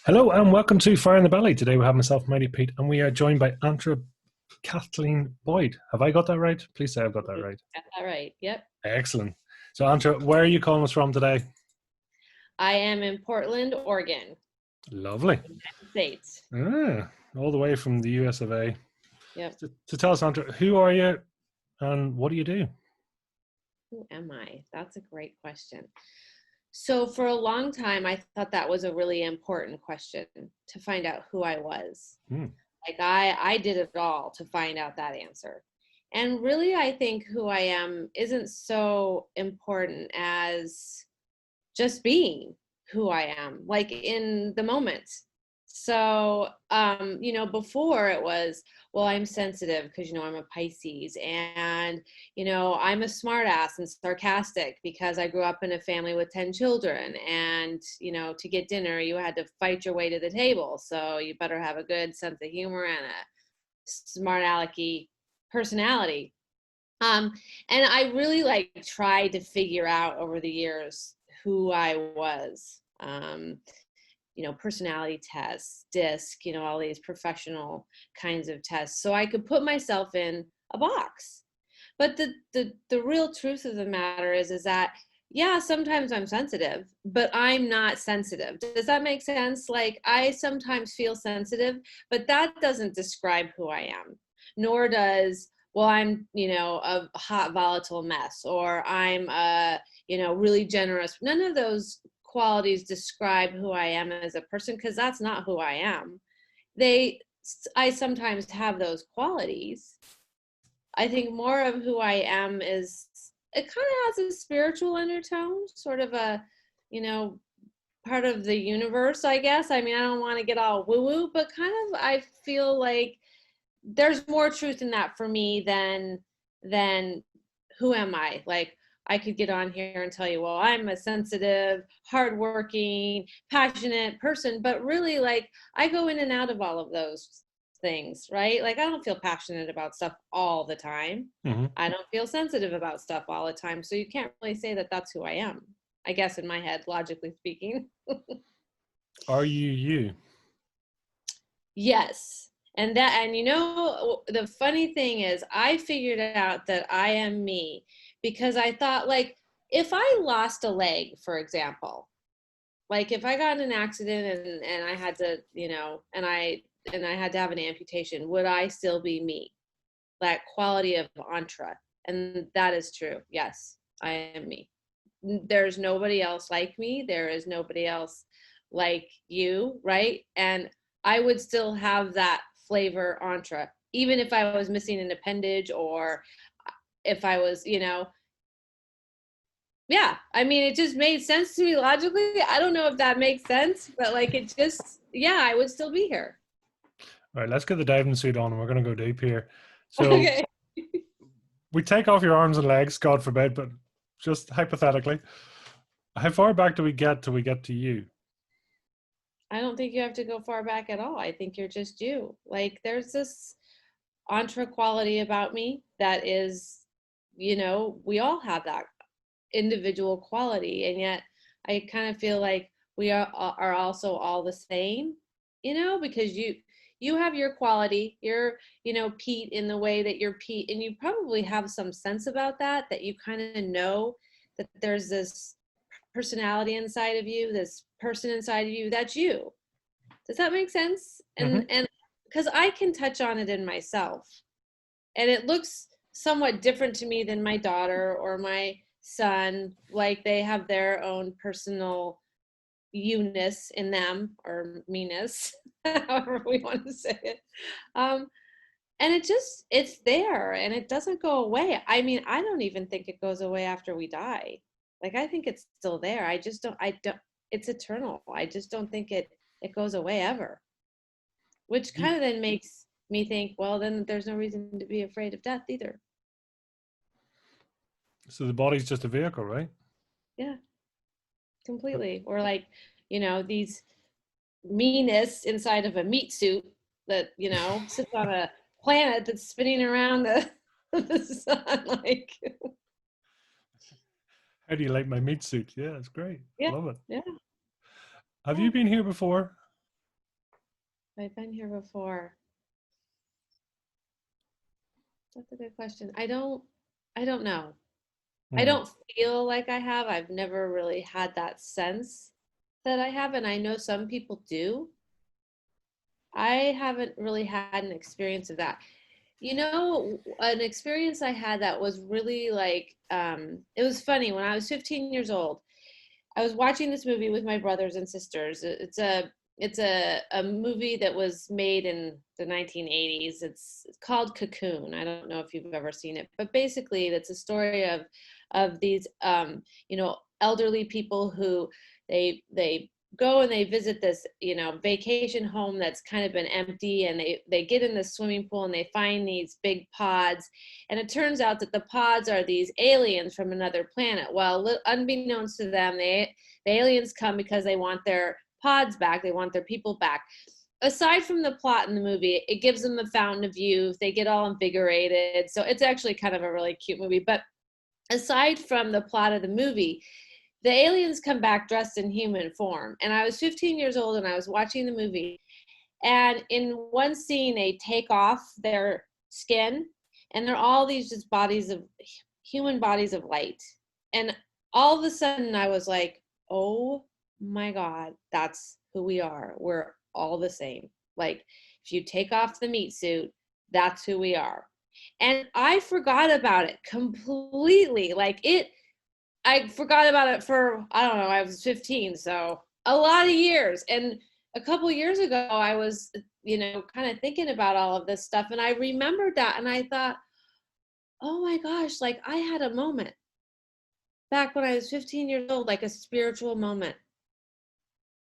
Hello and welcome to Fire in the Belly. Today we have myself, Mighty Pete, and we are joined by Antra Kathleen Boyd. Have I got that right? Please say I've got that right. Got that right. Yep. Excellent. So, Antra, where are you calling us from today? I am in Portland, Oregon, Lovely. United States. All the way from the US of A. Yep. So tell us, Antra, who are you and what do you do? Who am I? That's a great question. So for a long time, I thought that was a really important question to find out who I was. Hmm. Like I did it all to find out that answer. And really, I think who I am isn't so important as just being who I am, like in the moment. So, before it was, well, I'm sensitive because, I'm a Pisces and, I'm a smartass and sarcastic because I grew up in a family with 10 children. And, to get dinner, you had to fight your way to the table. So you better have a good sense of humor and a smart alecky personality. And I really tried to figure out over the years who I was. Personality tests, DISC, all these professional kinds of tests, so I could put myself in a box. But the real truth of the matter is that yeah, sometimes I'm sensitive, but I'm not sensitive. Does that make sense? Like I sometimes feel sensitive, but that doesn't describe who I am. Nor does, well, I'm, a hot volatile mess, or I'm really generous. None of those qualities describe who I am as a person, because that's not who I am. I sometimes have those qualities. I think more of who I am is, it kind of has a spiritual undertone, sort of a, part of the universe, I guess. I mean, I don't want to get all woo woo, but kind of, I feel like there's more truth in that for me than who am I? Like I could get on here and tell you, well, I'm a sensitive, hardworking, passionate person, but really like I go in and out of all of those things, right? Like I don't feel passionate about stuff all the time. Mm-hmm. I don't feel sensitive about stuff all the time. So you can't really say that that's who I am, I guess, in my head, logically speaking. Are you you? Yes. And the funny thing is I figured out that I am me because I thought, like, if I lost a leg, for example, like if I got in an accident and I had to, and I had to have an amputation, would I still be me? That quality of Antra. And that is true. Yes, I am me. There's nobody else like me. There is nobody else like you, right? And I would still have that flavor Antra, even if I was missing an appendage, or if I was, yeah. I mean, it just made sense to me logically. I don't know if that makes sense, but like it just, yeah, I would still be here. All right, let's get the diving suit on and we're going to go deep here. So Okay. we take off your arms and legs, God forbid, but just hypothetically, how far back do we get till we get to you? I don't think you have to go far back at all. I think you're just you. Like there's this Antra quality about me that is, we all have that individual quality, and yet I kind of feel like we are also all the same, because you have your quality. You're, Pete, in the way that you're Pete, and you probably have some sense about that you kind of know that there's this personality inside of you, this person inside of you that's you. Does that make sense? Mm-hmm. And because I can touch on it in myself, and it looks somewhat different to me than my daughter or my son. Like they have their own personal you-ness in them, or meanness, however we want to say it. um, and it's there and it doesn't go away. I mean, I don't even think it goes away after we die. Like I think it's still there. I don't It's eternal. I just don't think it goes away ever, which kind of then makes me think, well, then there's no reason to be afraid of death either. So the body's just a vehicle, right? Yeah, completely. Or like, these meanness inside of a meat suit that, sits on a planet that's spinning around the sun. Like, How do you like my meat suit? Yeah, it's great. yeah, Love it. yeah, Have yeah. you been here before? I've been here before. That's a good question. I don't know. I Hmm. don't feel like I have. I've never really had that sense that I have, and I know some people do. I haven't really had an experience of that. An experience I had that was really like, it was funny. When I was 15 years old, I was watching this movie with my brothers and sisters. It's a movie that was made in the 1980s. It's called Cocoon. I don't know if you've ever seen it, but basically it's a story of these elderly people who they go and they visit this vacation home that's kind of been empty, and they get in the swimming pool and they find these big pods, and it turns out that the pods are these aliens from another planet. Well, unbeknownst to them, the aliens come because they want their pods back, they want their people back. Aside from the plot in the movie, it gives them the fountain of youth, they get all invigorated, so it's actually kind of a really cute movie. But aside from the plot of the movie, the aliens come back dressed in human form. And I was 15 years old and I was watching the movie. And in one scene, they take off their skin, and they're all these just human bodies of light. And all of a sudden, I was like, oh my God, that's who we are. We're all the same. Like, if you take off the meat suit, that's who we are. And I forgot about it completely. I forgot about it for, I don't know, I was 15, so a lot of years. And a couple of years ago, I was, kind of thinking about all of this stuff. And I remembered that. And I thought, oh my gosh, like I had a moment back when I was 15 years old, like a spiritual moment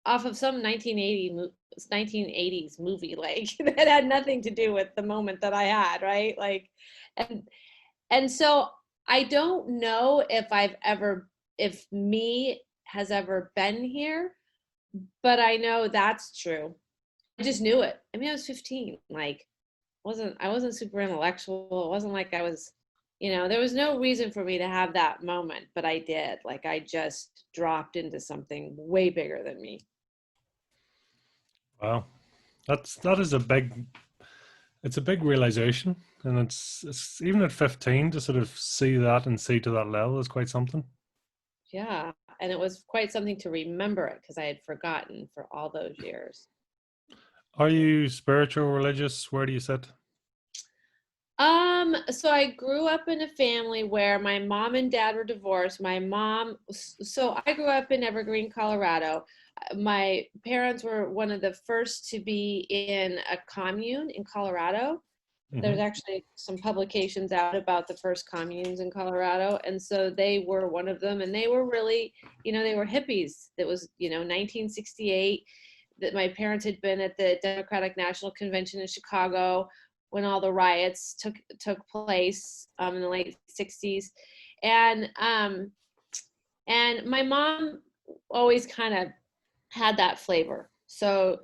off of some 1980s movie, like that had nothing to do with the moment that I had, right? Like, and and so I don't know if me has ever been here, but I know that's true. I just knew it. I mean, I was 15. Like, I wasn't super intellectual. It wasn't like I was, there was no reason for me to have that moment, but I did. Like, I just dropped into something way bigger than me. Wow, that is a big. It's a big realization, and it's even at 15 to sort of see that and see to that level is quite something. Yeah. And it was quite something to remember it because I had forgotten for all those years. Are you spiritual, religious? Where do you sit? So I grew up in a family where my mom and dad were divorced. So I grew up in Evergreen, Colorado. My parents were one of the first to be in a commune in Colorado. There's Hmm. actually some publications out about the first communes in Colorado. And so they were one of them. And they were really, they were hippies. That was, 1968, that my parents had been at the Democratic National Convention in Chicago when all the riots took place in the late 60s. And and my mom always kind of had that flavor. So,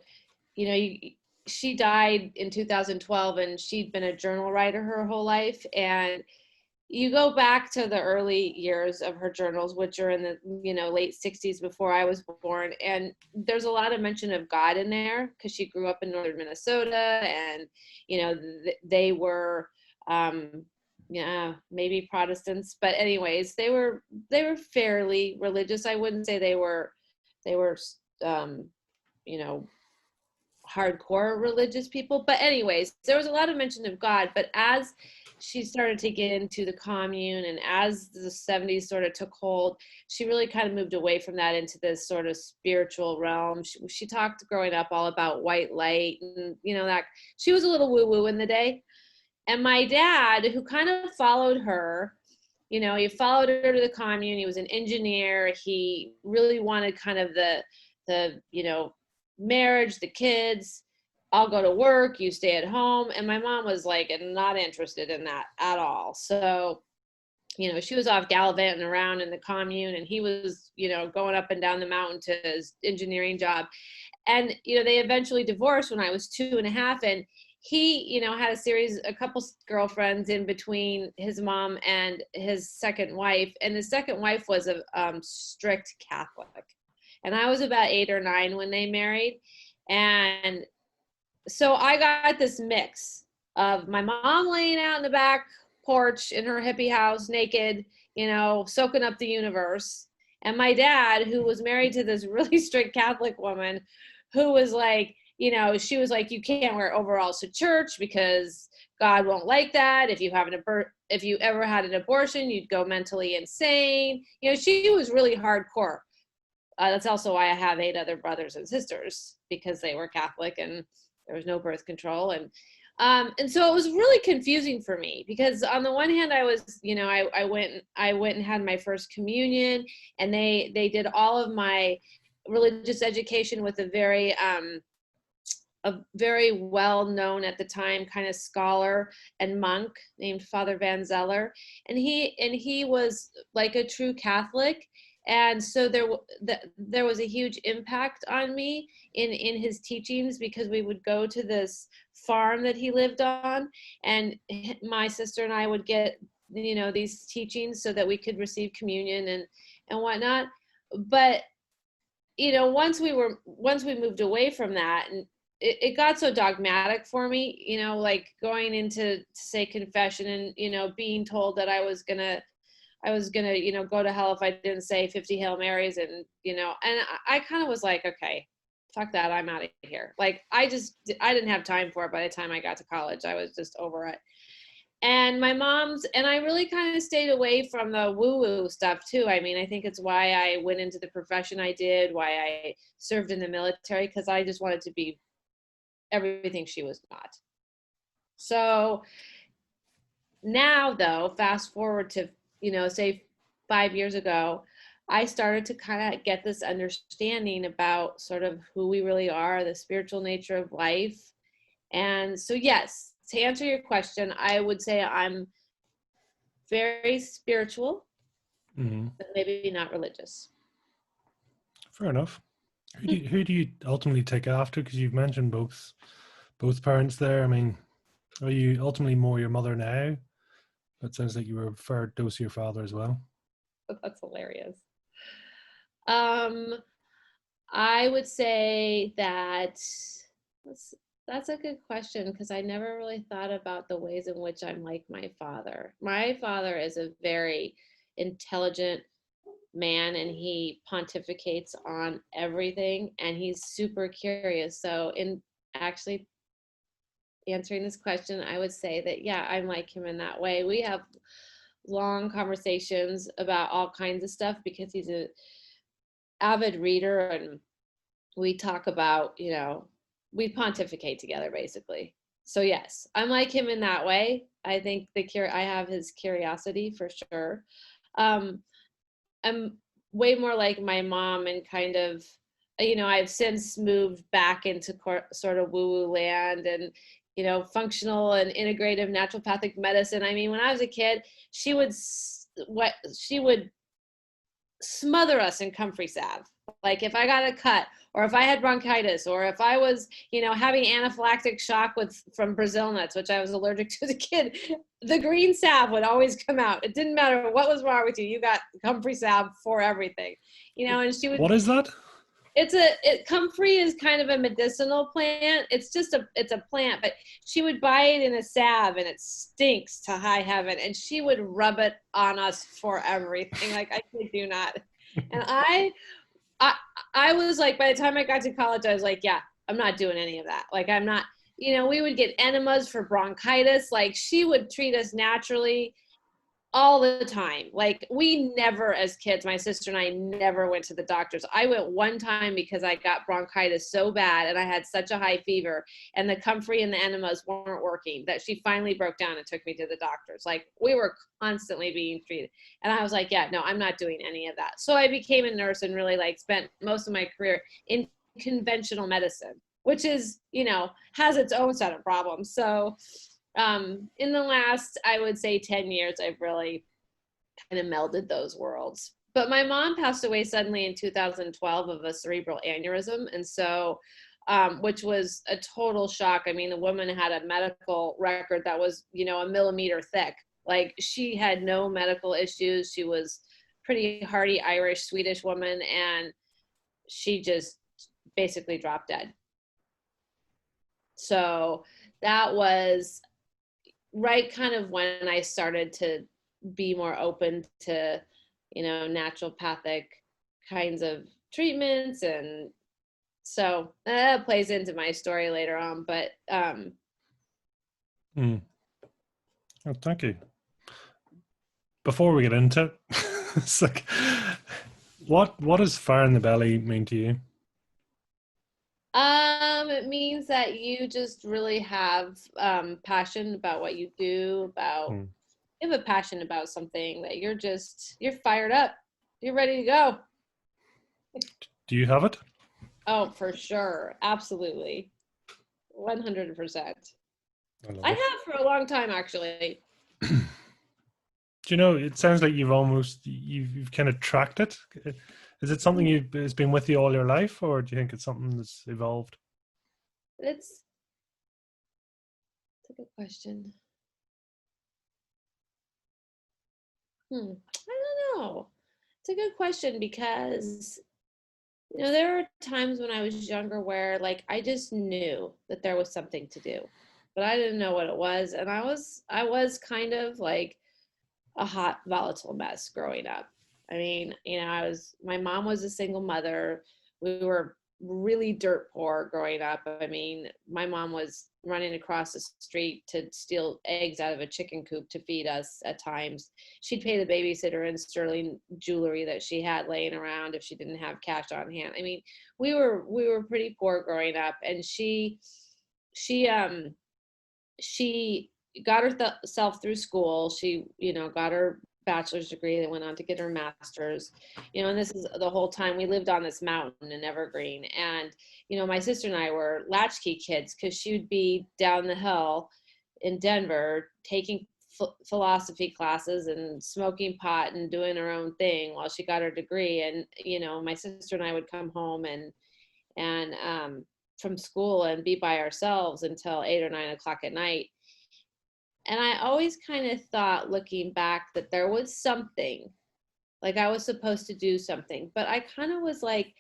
you know, you, she died in 2012, and she'd been a journal writer her whole life. And you go back to the early years of her journals, which are in the late 60s, before I was born, and there's a lot of mention of God in there because she grew up in northern Minnesota, and they were yeah, maybe Protestants, but anyways, they were fairly religious. I wouldn't say they were um, you know hardcore religious people. But anyways, there was a lot of mention of God. But as she started to get into the commune, and as the 70s sort of took hold, she really kind of moved away from that into this sort of spiritual realm. She talked growing up all about white light, and that she was a little woo woo in the day. And my dad, who kind of followed her, he followed her to the commune. He was an engineer. He really wanted kind of the marriage, the kids. I'll go to work, you stay at home. And my mom was like not interested in that at all. So, she was off gallivanting around in the commune, and he was, going up and down the mountain to his engineering job. And, they eventually divorced when I was 2.5. And he, had a couple girlfriends in between his mom and his second wife. And his second wife was a strict Catholic. And I was about 8 or 9 when they married. And so I got this mix of my mom laying out in the back porch in her hippie house naked, soaking up the universe, and my dad, who was married to this really strict Catholic woman, who was like, she was like, you can't wear overalls to church because God won't like that. If you ever had an abortion, you'd go mentally insane. She was really hardcore. That's also why I have 8 other brothers and sisters, because they were Catholic and there was no birth control. And so it was really confusing for me, because on the one hand, I was, I went and had my first communion, and they did all of my religious education with a very well known at the time kind of scholar and monk named Father Van Zeller, and he was like a true Catholic. And so there was a huge impact on me in his teachings, because we would go to this farm that he lived on, and my sister and I would get these teachings so that we could receive communion and whatnot. But once we moved away from that, and it got so dogmatic for me, like going into say confession, and being told that I was gonna go to hell if I didn't say 50 Hail Marys, and I kind of was like, okay, fuck that, I'm out of here. Like I didn't have time for it. By the time I got to college, I was just over it. And I really kind of stayed away from the woo-woo stuff too. I mean, I think it's why I went into the profession I did, why I served in the military, because I just wanted to be everything she was not. So now, though, fast forward to, say 5 years ago, I started to kind of get this understanding about sort of who we really are, the spiritual nature of life. And so, yes, to answer your question, I would say I'm very spiritual, but maybe not religious. Fair enough. Who do you ultimately take after? Because you've mentioned both parents there. I mean, are you ultimately more your mother now? That sounds like you were a fair dose of your father as well. That's hilarious. I would say that that's a good question, because I never really thought about the ways in which I'm like my father. My father is a very intelligent man, and he pontificates on everything, and he's super curious. So in actually answering this question, I would say that, yeah, I'm like him in that way. We have long conversations about all kinds of stuff, because he's a avid reader, and we talk about, we pontificate together basically. So yes, I'm like him in that way. I think I have his curiosity for sure. I'm way more like my mom, and kind of, I've since moved back into sort of woo-woo land, and functional and integrative naturopathic medicine. I mean, when I was a kid, she would smother us in comfrey salve. Like if I got a cut, or if I had bronchitis, or if I was, having anaphylactic shock from Brazil nuts, which I was allergic to as a kid, the green salve would always come out. It didn't matter what was wrong with you. You got comfrey salve for everything, and she would. What is that? Comfrey is kind of a medicinal plant. It's a plant, but she would buy it in a salve, and it stinks to high heaven, and she would rub it on us for everything. Like I kid you not. And I was like, by the time I got to college, I was like, yeah, I'm not doing any of that. Like I'm not, we would get enemas for bronchitis. Like she would treat us naturally all the time. Like we never, as kids, my sister and I never went to the doctors. I went one time because I got bronchitis so bad, and I had such a high fever, and the comfrey and the enemas weren't working, that she finally broke down and took me to the doctors. Like we were constantly being treated. And I was like, yeah, no, I'm not doing any of that. So I became a nurse, and really like spent most of my career in conventional medicine, which is, has its own set of problems. So in the last, I would say 10 years, I've really kind of melded those worlds. But my mom passed away suddenly in 2012 of a cerebral aneurysm. And so, which was a total shock. I mean, the woman had a medical record that was, a millimeter thick. Like she had no medical issues. She was pretty hardy Irish, Swedish woman. And she just basically dropped dead. So that was right kind of when I started to be more open to, naturopathic kinds of treatments. And so that plays into my story later on. But Mm. Oh, thank you. Before we get into it, it's like, what does fire in the belly mean to you? it means that you just really have passion about what you do, about Mm. you have a passion about something that you're fired up. You're ready to go. Do you have it? Oh, for sure. Absolutely. 100%. I love I it. have for a long time, actually. Do you know, it sounds like you've kind of tracked it. Is it something has been with you all your life, or do you think it's something that's evolved? It's, it's a good question. I don't know. It's a good question because, there are times when I was younger where like I just knew that there was something to do, but I didn't know what it was. And I was kind of like a hot, volatile mess growing up. I mean, my mom was a single mother. We were really dirt poor growing up. I mean, my mom was running across the street to steal eggs out of a chicken coop to feed us at times. She'd pay the babysitter in sterling jewelry that she had laying around if she didn't have cash on hand. I mean, we were pretty poor growing up, and she she got herself through school. She, got her bachelor's degree, then went on to get her master's. And this is the whole time we lived on this mountain in Evergreen. And, my sister and I were latchkey kids because she would be down the hill in Denver taking philosophy classes and smoking pot and doing her own thing while she got her degree. And, my sister and I would come home and from school and be by ourselves until 8 or 9 o'clock at night. And I always kind of thought, looking back, that there was something, like I was supposed to do something, but I kind of was like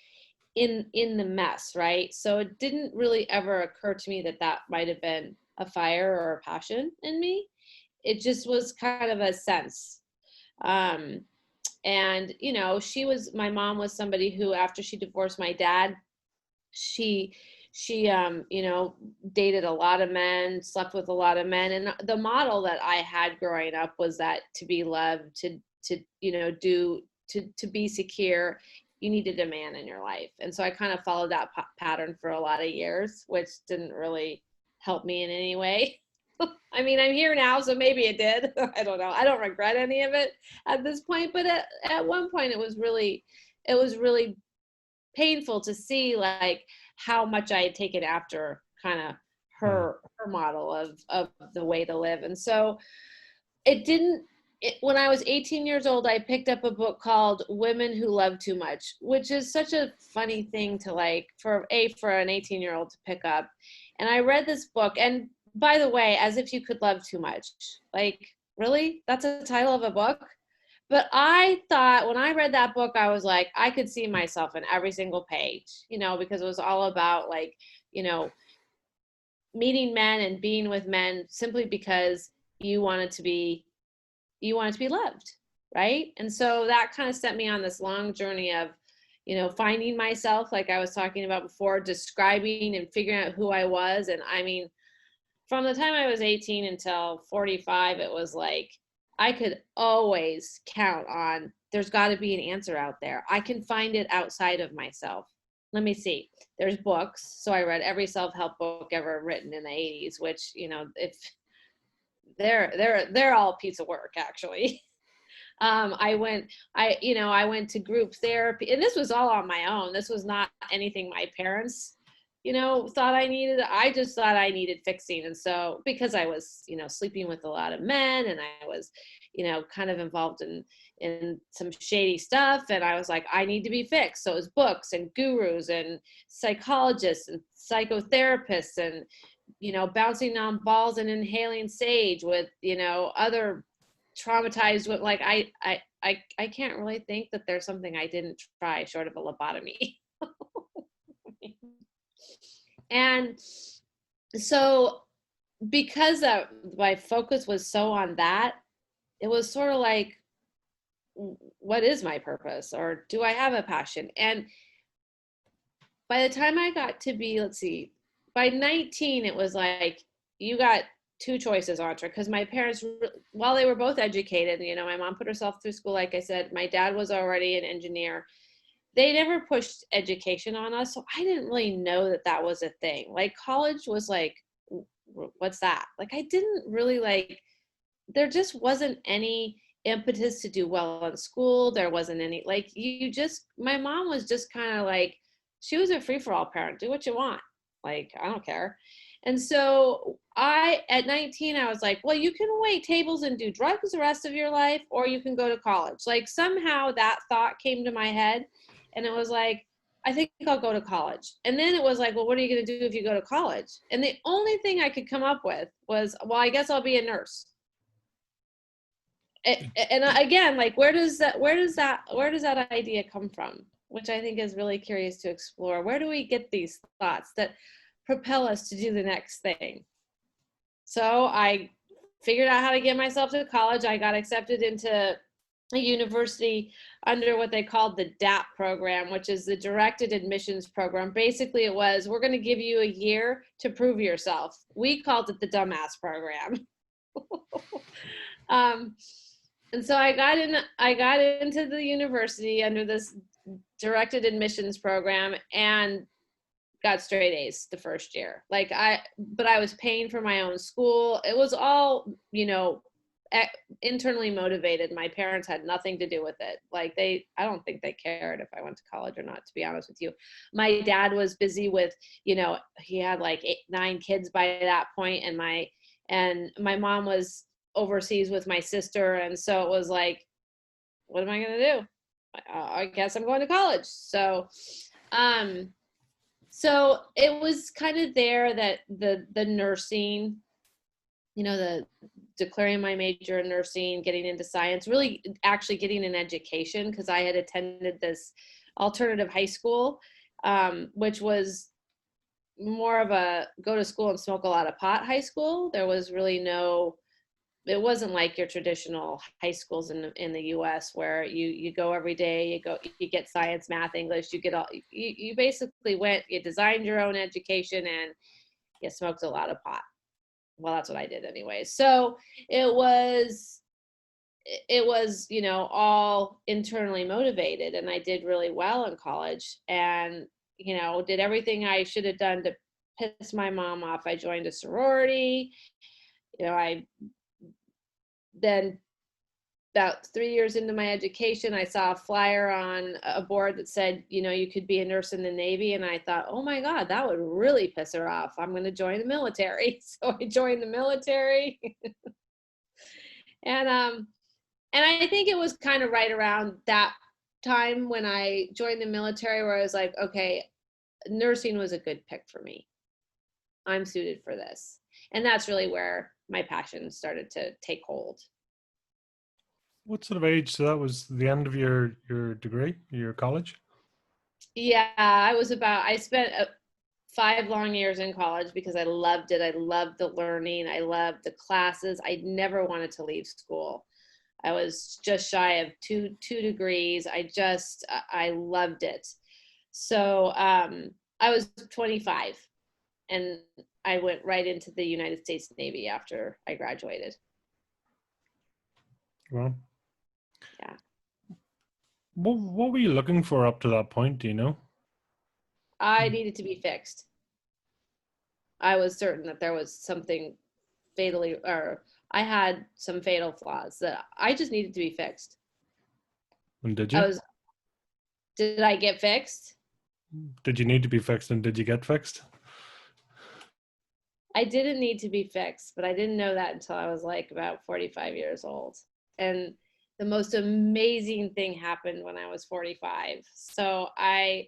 in the mess, right? So it didn't really ever occur to me that that might have been a fire or a passion in me. It just was kind of a sense. Um, and my mom was somebody who, after she divorced my dad, she dated a lot of men, slept with a lot of men, and the model that I had growing up was that to be loved, to be secure, you needed a man in your life. And so I kind of followed that pattern for a lot of years, which didn't really help me in any way. I mean, I'm here now, so maybe it did. I don't know. I don't regret any of it at this point, but at one point it was really painful to see like how much I had taken after kind of Mm. her model of the way to live. And so it didn't when I was 18 years old, I picked up a book called Women Who Love Too Much, which is such a funny thing to like for an 18-year-old to pick up. And I read this book, and by the way, As If You Could Love Too Much. Like, really? That's a title of a book? But I thought when I read that book, I was like, I could see myself in every single page, because it was all about like, you know, meeting men and being with men simply because you wanted to be loved, right? And so that kind of set me on this long journey of, finding myself, like I was talking about before, describing and figuring out who I was. And I mean, from the time I was 18 until 45, it was like I could always count on there's got to be an answer out there. I can find it outside of myself. Let me see. There's books. So I read every self-help book ever written in the 80s, which, if they're all a piece of work actually. I went to group therapy, and this was all on my own. This was not anything my parents, thought I needed. I just thought I needed fixing. And so, because I was, sleeping with a lot of men, and I was, kind of involved in some shady stuff, and I was like, I need to be fixed. So it was books and gurus and psychologists and psychotherapists and, bouncing on balls and inhaling sage with, other traumatized with like I can't really think that there's something I didn't try short of a lobotomy. And So because my focus was so on that, it was sort of like, what is my purpose, or do I have a passion? And by the time I got to be, let's see, by 19, it was like, you got two choices, Antra, because my parents, while they were both educated, my mom put herself through school, like I said, my dad was already an engineer. They never pushed education on us, so I didn't really know that that was a thing. Like college was like, what's that? Like I didn't really like, there just wasn't any impetus to do well in school. There wasn't any, like, my mom was just kind of like, she was a free-for-all parent. Do what you want. Like, I don't care. And so at 19, I was like, well, you can wait tables and do drugs the rest of your life, or you can go to college. Like somehow that thought came to my head, and it was like, I think I'll go to college. And then it was like, well, what are you going to do if you go to college? And the only thing I could come up with was, well, I guess I'll be a nurse. And again, like, where does that idea come from? Which I think is really curious to explore. Where do we get these thoughts that propel us to do the next thing? So I figured out how to get myself to college. I got accepted into a university under what they called the DAP program, which is the directed admissions program. Basically, it was, we're going to give you a year to prove yourself. We called it the dumbass program. And so I got into the university under this directed admissions program and got straight A's the first year. But I was paying for my own school. It was all, internally motivated. My parents had nothing to do with it. I don't think they cared if I went to college or not, to be honest with you. My dad was busy with, he had like 9 kids by that point, and my mom was overseas with my sister, and so it was like, what am I going to do? I guess I'm going to college. So it was kind of there that the nursing, the declaring my major in nursing, getting into science, really actually getting an education, because I had attended this alternative high school, which was more of a go to school and smoke a lot of pot high school. There was really it wasn't like your traditional high schools in the US where you go every day, you get science, math, English, you basically you designed your own education and you smoked a lot of pot. Well, that's what I did anyway. So it was, all internally motivated, and I did really well in college, and, did everything I should have done to piss my mom off. I joined a sorority. I then, about 3 years into my education, I saw a flyer on a board that said, you could be a nurse in the Navy. And I thought, oh my God, that would really piss her off. I'm going to join the military. So I joined the military. and I think it was kind of right around that time when I joined the military where I was like, okay, nursing was a good pick for me. I'm suited for this. And that's really where my passion started to take hold. What sort of age? So that was the end of your degree, your college? Yeah, I spent 5 long years in college because I loved it. I loved the learning. I loved the classes. I never wanted to leave school. I was just shy of two degrees. I loved it. So I was 25, and I went right into the United States Navy after I graduated. Well, yeah. What were you looking for up to that point? Do you know? I needed to be fixed. I was certain that there was something I had some fatal flaws that I just needed to be fixed. And did you? Did I get fixed? Did you need to be fixed, and did you get fixed? I didn't need to be fixed, but I didn't know that until I was like about 45 years old. And the most amazing thing happened when I was 45. So I'd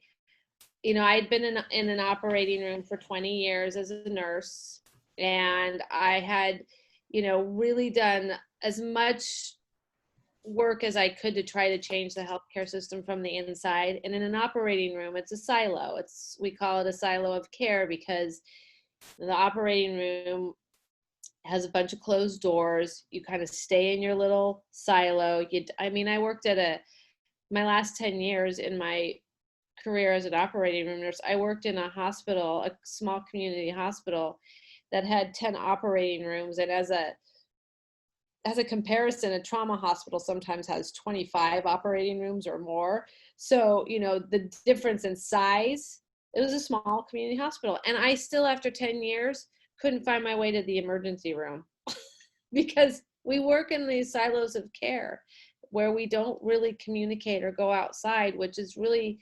been in an operating room for 20 years as a nurse, and I had, really done as much work as I could to try to change the healthcare system from the inside. And in an operating room, it's a silo. We call it a silo of care because The operating room has a bunch of closed doors. You kind of stay in your little silo. I worked at my last 10 years in my career as an operating room nurse, I worked in a hospital, a small community hospital that had 10 operating rooms. And as a comparison, a trauma hospital sometimes has 25 operating rooms or more. So, the difference in size, it was a small community hospital. And I still, after 10 years, couldn't find my way to the emergency room because we work in these silos of care where we don't really communicate or go outside, which is really,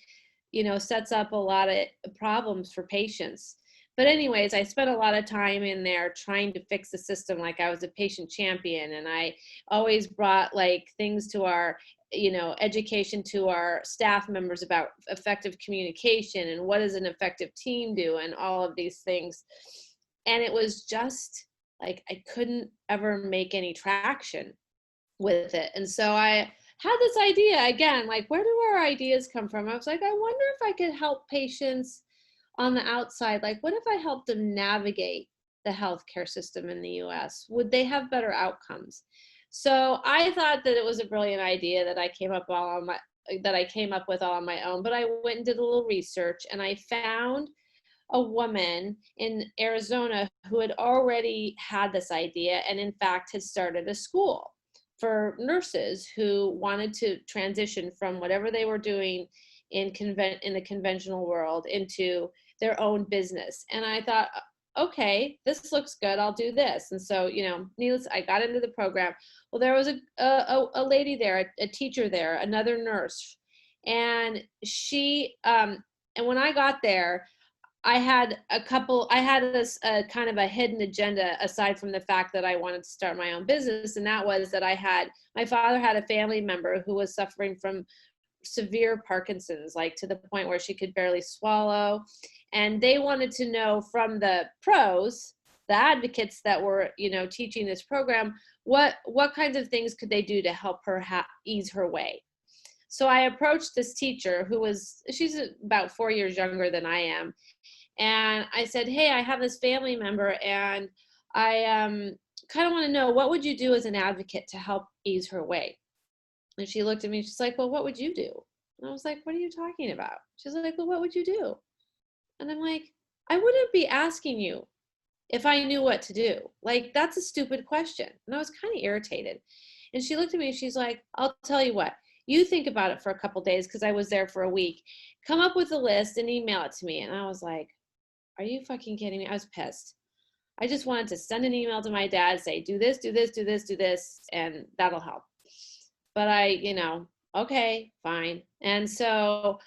sets up a lot of problems for patients. But anyways, I spent a lot of time in there trying to fix the system. Like I was a patient champion, and I always brought like things to our, education to our staff members about effective communication and what does an effective team do and all of these things. And it was just like I couldn't ever make any traction with it. And so I had this idea again, like, where do our ideas come from? I was like, I wonder if I could help patients on the outside. Like, what if I helped them navigate the healthcare system in the US? Would they have better outcomes? So I thought that it was a brilliant idea that I came up with all on my own. But I went and did a little research, and I found a woman in Arizona who had already had this idea and in fact had started a school for nurses who wanted to transition from whatever they were doing in the conventional world into their own business. And I thought, okay, this looks good. I'll do this. And so, I got into the program. Well, there was a lady there, a teacher there, another nurse. And and when I got there, I had this kind of a hidden agenda aside from the fact that I wanted to start my own business. And that was that my father had a family member who was suffering from severe Parkinson's, like to the point where she could barely swallow. And they wanted to know from the pros, the advocates that were, teaching this program, what kinds of things could they do to help her ease her way. So I approached this teacher she's about 4 years younger than I am. And I said, hey, I have this family member and I kind of want to know, what would you do as an advocate to help ease her way? And she looked at me, she's like, well, what would you do? And I was like, what are you talking about? She's like, well, what would you do? And I'm like, I wouldn't be asking you if I knew what to do. Like, that's a stupid question. And I was kind of irritated. And she looked at me and she's like, I'll tell you what, you think about it for a couple days, because I was there for a week. Come up with a list and email it to me. And I was like, are you fucking kidding me? I was pissed. I just wanted to send an email to my dad, say, do this, do this, do this, do this, and that'll help. But okay, fine. And so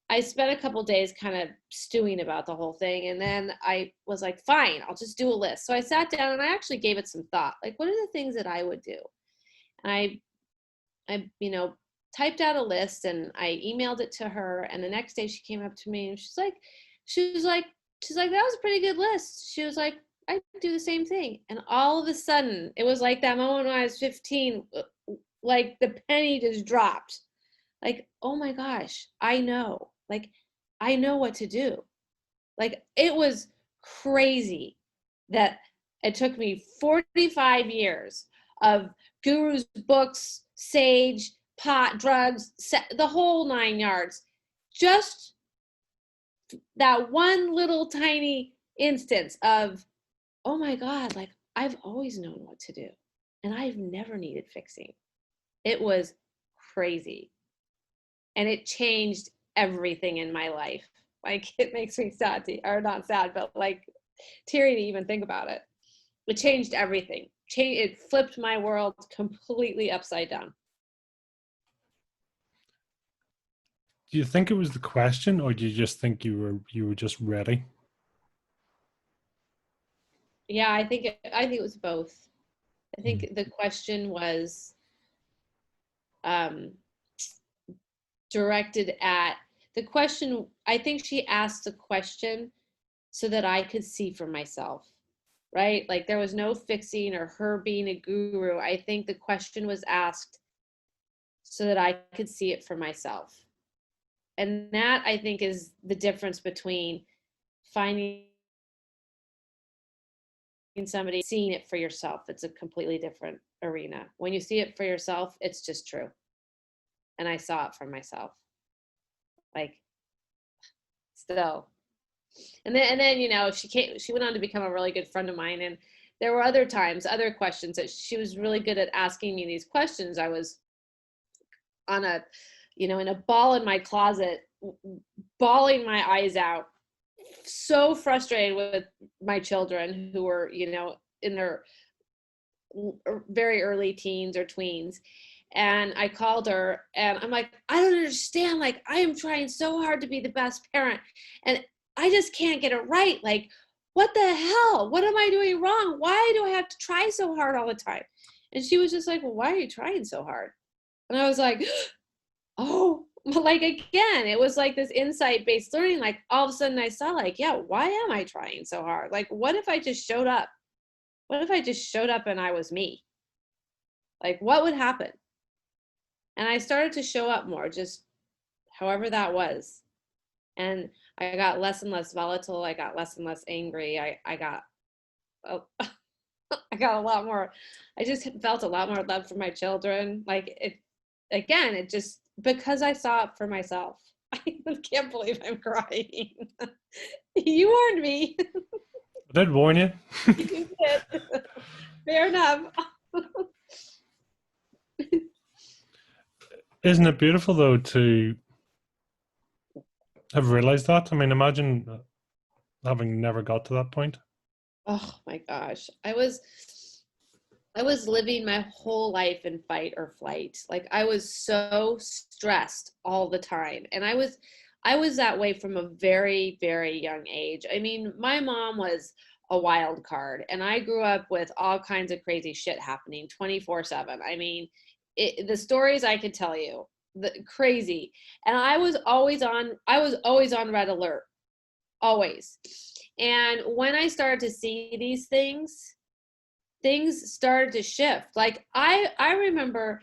I spent a couple days kind of stewing about the whole thing. And then I was like, fine, I'll just do a list. So I sat down and I actually gave it some thought. Like, what are the things that I would do? And I typed out a list and I emailed it to her. And the next day she came up to me and she's like, that was a pretty good list. She was like, I do the same thing. And all of a sudden, it was like that moment when I was 15, like the penny just dropped. Like, oh my gosh, I know. Like, I know what to do. Like, it was crazy that it took me 45 years of gurus, books, sage, pot, drugs, the whole 9 yards, just that one little tiny instance of, oh my God, like I've always known what to do and I've never needed fixing. It was crazy. And it changed everything in my life. Like, it makes me sad or not sad, but like teary to even think about it. It changed everything. It flipped my world completely upside down. Do you think it was the question, or do you just think you were just ready? Yeah, I think it was both. I think the question was directed at the question. I think she asked the question so that I could see for myself, right? Like, there was no fixing or her being a guru. I think the question was asked so that I could see it for myself. And that, I think, is the difference between finding somebody, seeing it for yourself. It's a completely different arena. When you see it for yourself, it's just true. And I saw it for myself. Like, still. And then, she went on to become a really good friend of mine. And there were other times, other questions that she was really good at asking me these questions. I was on in a ball in my closet, bawling my eyes out, so frustrated with my children who were, in their very early teens or tweens. And I called her and I'm like, I don't understand. Like, I am trying so hard to be the best parent and I just can't get it right. Like, what the hell? What am I doing wrong? Why do I have to try so hard all the time? And she was just like, well, why are you trying so hard? And I was like, oh, like, again, it was like this insight-based learning. Like, all of a sudden I saw, like, yeah, why am I trying so hard? Like, what if I just showed up? What if I just showed up and I was me? Like, what would happen? And I started to show up more, just however that was. And I got less and less volatile. I got less and less angry. I got I got a lot more. I just felt a lot more love for my children. Like, it just, because I saw it for myself. I can't believe I'm crying. You warned me. I did warn you. You did. Fair enough. Isn't it beautiful though to have realized that? I mean, imagine having never got to that point. Oh my gosh. I was living my whole life in fight or flight. Like, I was so stressed all the time. And I was that way from a very, very young age. I mean, my mom was a wild card and I grew up with all kinds of crazy shit happening 24/7. I mean, the stories I could tell you, the crazy. And I was always on red alert, always. And when I started to see these things started to shift. Like, I remember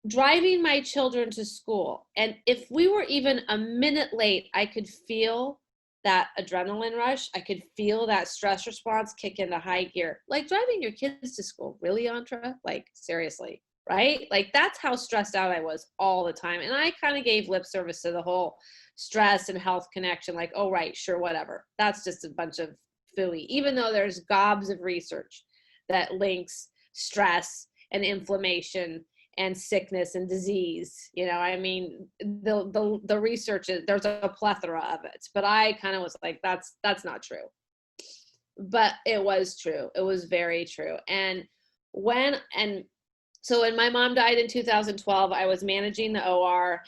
driving my children to school, and if we were even a minute late, I could feel that adrenaline rush. I could feel that stress response kick into high gear. Like, driving your kids to school, really, Antra? Like, seriously, right? Like, that's how stressed out I was all the time. And I kind of gave lip service to the whole stress and health connection. Like, oh, right, sure, whatever. That's just a bunch of phooey, even though there's gobs of research that links stress and inflammation and sickness and disease. I mean, the research is, there's a plethora of it, but I kind of was like, that's not true. But it was true. It was very true. And so when my mom died in 2012, I was managing the OR.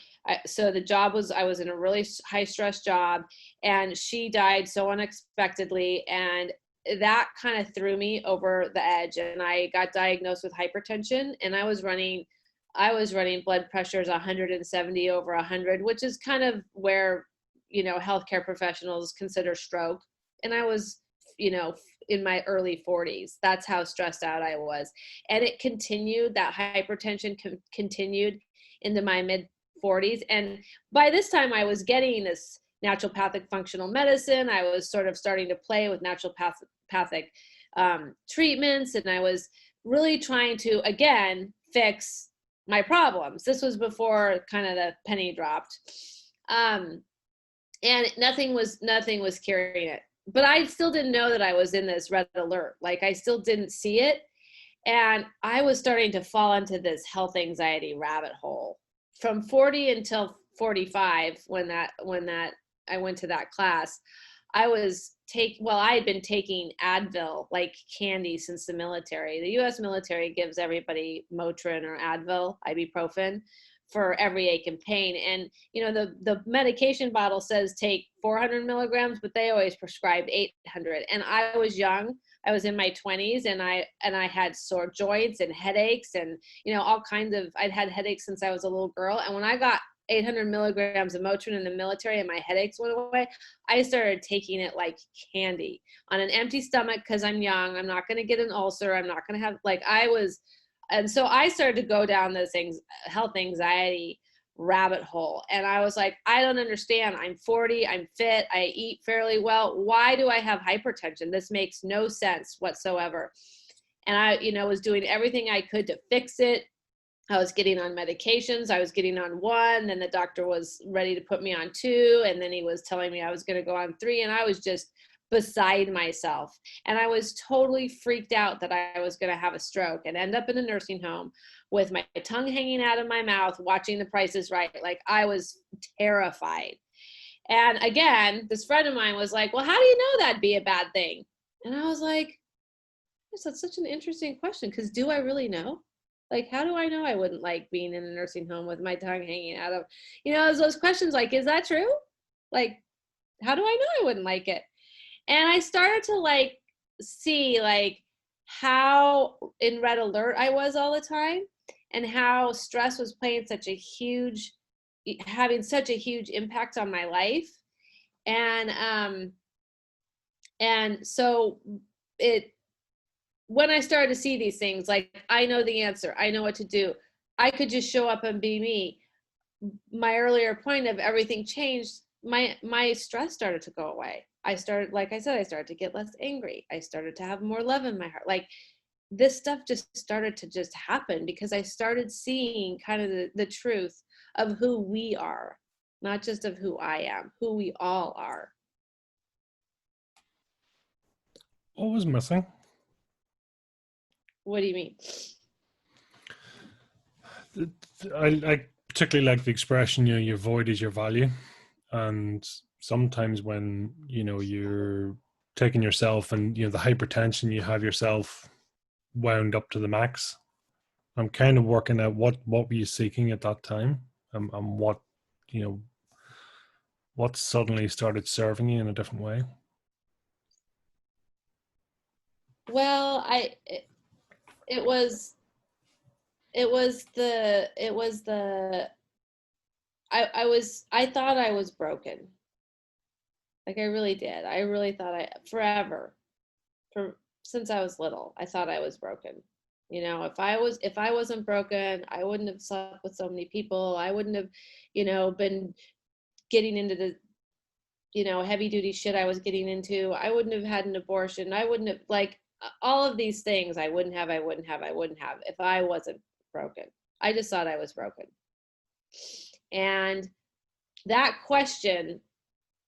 So the job was, I was in a really high stress job, and she died so unexpectedly. And that kind of threw me over the edge, and I got diagnosed with hypertension, and I was running blood pressures 170 over 100, which is kind of where, healthcare professionals consider stroke. And I was, in my early 40s. That's how stressed out I was. And it continued, that hypertension continued into my mid 40s. And by this time I was getting this naturopathic functional medicine. I was sort of starting to play with naturopathic treatments. And I was really trying to, again, fix my problems. This was before kind of the penny dropped. And nothing was curing it. But I still didn't know that I was in this red alert. Like, I still didn't see it. And I was starting to fall into this health anxiety rabbit hole from 40 until 45. When I went to that class, I had been taking Advil like candy since the military. The US military gives everybody Motrin or Advil, ibuprofen, for every ache and pain. And, the medication bottle says take 400 milligrams, but they always prescribed 800. And I was young. I was in my 20s, and I had sore joints and headaches and, all kinds of, I'd had headaches since I was a little girl. And when I got 800 milligrams of Motrin in the military and my headaches went away, I started taking it like candy on an empty stomach, because I'm young. I'm not going to get an ulcer. I'm not going to have, and so I started to go down this health anxiety rabbit hole. And I was like, I don't understand. I'm 40, I'm fit, I eat fairly well. Why do I have hypertension? This makes no sense whatsoever. And I, was doing everything I could to fix it. I was getting on medications. I was getting on one, then the doctor was ready to put me on two, and then he was telling me I was going to go on three, and I was just beside myself. And I was totally freaked out that I was going to have a stroke and end up in a nursing home with my tongue hanging out of my mouth, watching The Price is Right. Like, I was terrified. And again, this friend of mine was like, well, how do you know that'd be a bad thing? And I was like, that's such an interesting question, because do I really know? Like, how do I know I wouldn't like being in a nursing home with my tongue hanging out of, those questions, like, is that true? Like, how do I know I wouldn't like it? And I started to like see like how in red alert I was all the time, and how stress was having such a huge impact on my life. And so when I started to see these things, like, I know the answer, I know what to do, I could just show up and be me. My earlier point of everything changed, my stress started to go away. I started, like I said, I started to get less angry. I started to have more love in my heart. Like, this stuff just started to just happen because I started seeing kind of the truth of who we are, not just of who I am, who we all are. What was missing? What do you mean? I particularly like the expression, your void is your value. And sometimes when, you're taking yourself and, the hypertension, you have yourself wound up to the max. I'm kind of working out what were you seeking at that time, and what, what suddenly started serving you in a different way. Well, it was I thought I was broken. Like, I really did. I really thought since I was little, I thought I was broken. If I wasn't broken, I wouldn't have slept with so many people. I wouldn't have, been getting into the, heavy duty shit I was getting into. I wouldn't have had an abortion. I wouldn't have, like, all of these things I wouldn't have if I wasn't broken. I just thought I was broken. And that question,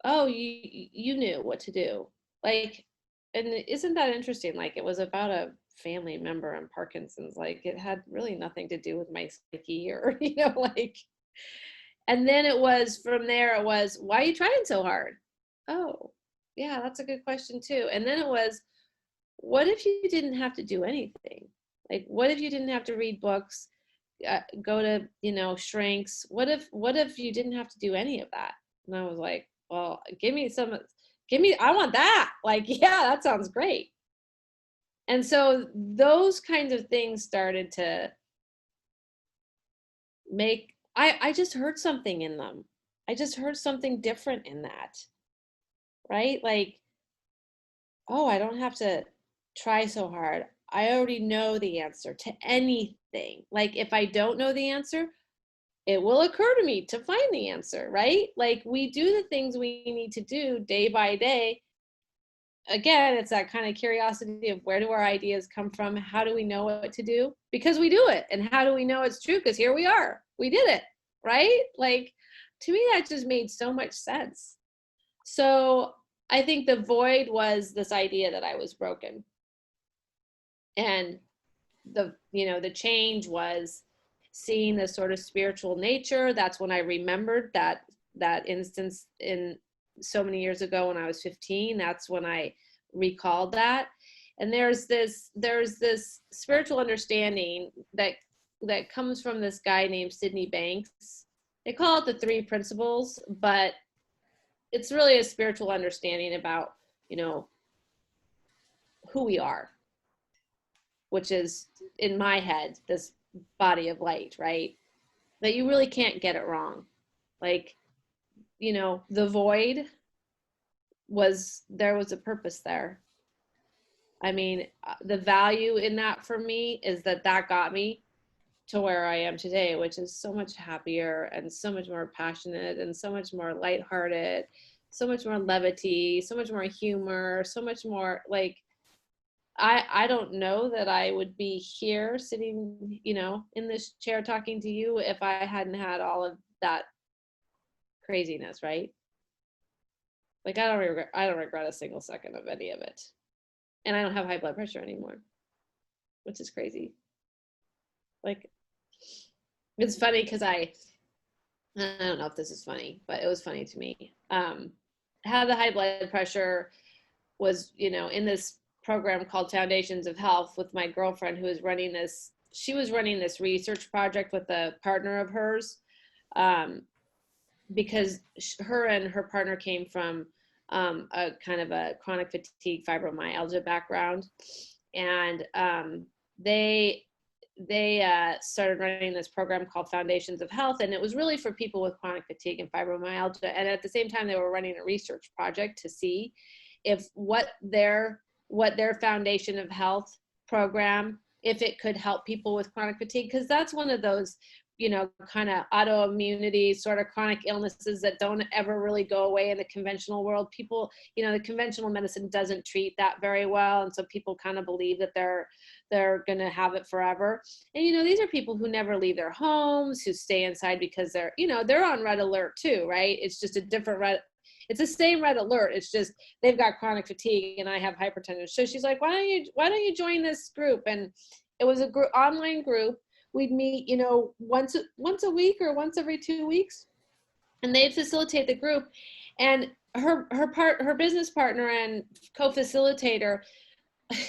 oh, you knew what to do. Like, and isn't that interesting? Like, it was about a family member and Parkinson's. Like, it had really nothing to do with my psyche or, like, and then it was from there, it was, why are you trying so hard? Oh, yeah, that's a good question too. And then it was, what if you didn't have to do anything? Like, what if you didn't have to read books, go to, shrinks? What if you didn't have to do any of that? And I was like, well, I want that. Like, yeah, that sounds great. And so those kinds of things started to make, I just heard something in them. I just heard something different in that, right? Like, oh, I don't have to try so hard. I already know the answer to anything. Like, if I don't know the answer, it will occur to me to find the answer, right? Like, we do the things we need to do day by day. Again, it's that kind of curiosity of, where do our ideas come from? How do we know what to do? Because we do it. And how do we know it's true? Because here we are. We did it, right? Like, to me, that just made so much sense. So I think the void was this idea that I was broken. And the change was seeing the sort of spiritual nature. That's when I remembered that instance in so many years ago when I was 15. That's when I recalled that. And there's this spiritual understanding that comes from this guy named Sydney Banks. They call it the 3 principles, but it's really a spiritual understanding about, who we are, which is, in my head, this body of light, right? That you really can't get it wrong. Like, the void there was a purpose there. I mean, the value in that for me is that got me to where I am today, which is so much happier and so much more passionate and so much more lighthearted, so much more levity, so much more humor, so much more like I don't know that I would be here sitting, in this chair talking to you if I hadn't had all of that craziness, right? Like I don't regret a single second of any of it. And I don't have high blood pressure anymore, which is crazy. Like it's funny because I don't know if this is funny, but it was funny to me. Had the high blood pressure, was, in this program called Foundations of Health with my girlfriend who was running this. She was running this research project with a partner of hers, because her and her partner came from a kind of a chronic fatigue fibromyalgia background, and they started running this program called Foundations of Health, and it was really for people with chronic fatigue and fibromyalgia. And at the same time, they were running a research project to see if what their Foundation of Health program, if it could help people with chronic fatigue, because that's one of those, kind of autoimmunity sort of chronic illnesses that don't ever really go away in the conventional world. People, the conventional medicine doesn't treat that very well, and so people kind of believe that they're going to have it forever. And these are people who never leave their homes, who stay inside because they're on red alert too, right? It's just a different red. It's the same red alert. It's just they've got chronic fatigue and I have hypertension. So she's like, why don't you join this group? And it was a online group. We'd meet, once a week or once every 2 weeks, and they'd facilitate the group. And her business partner and co-facilitator,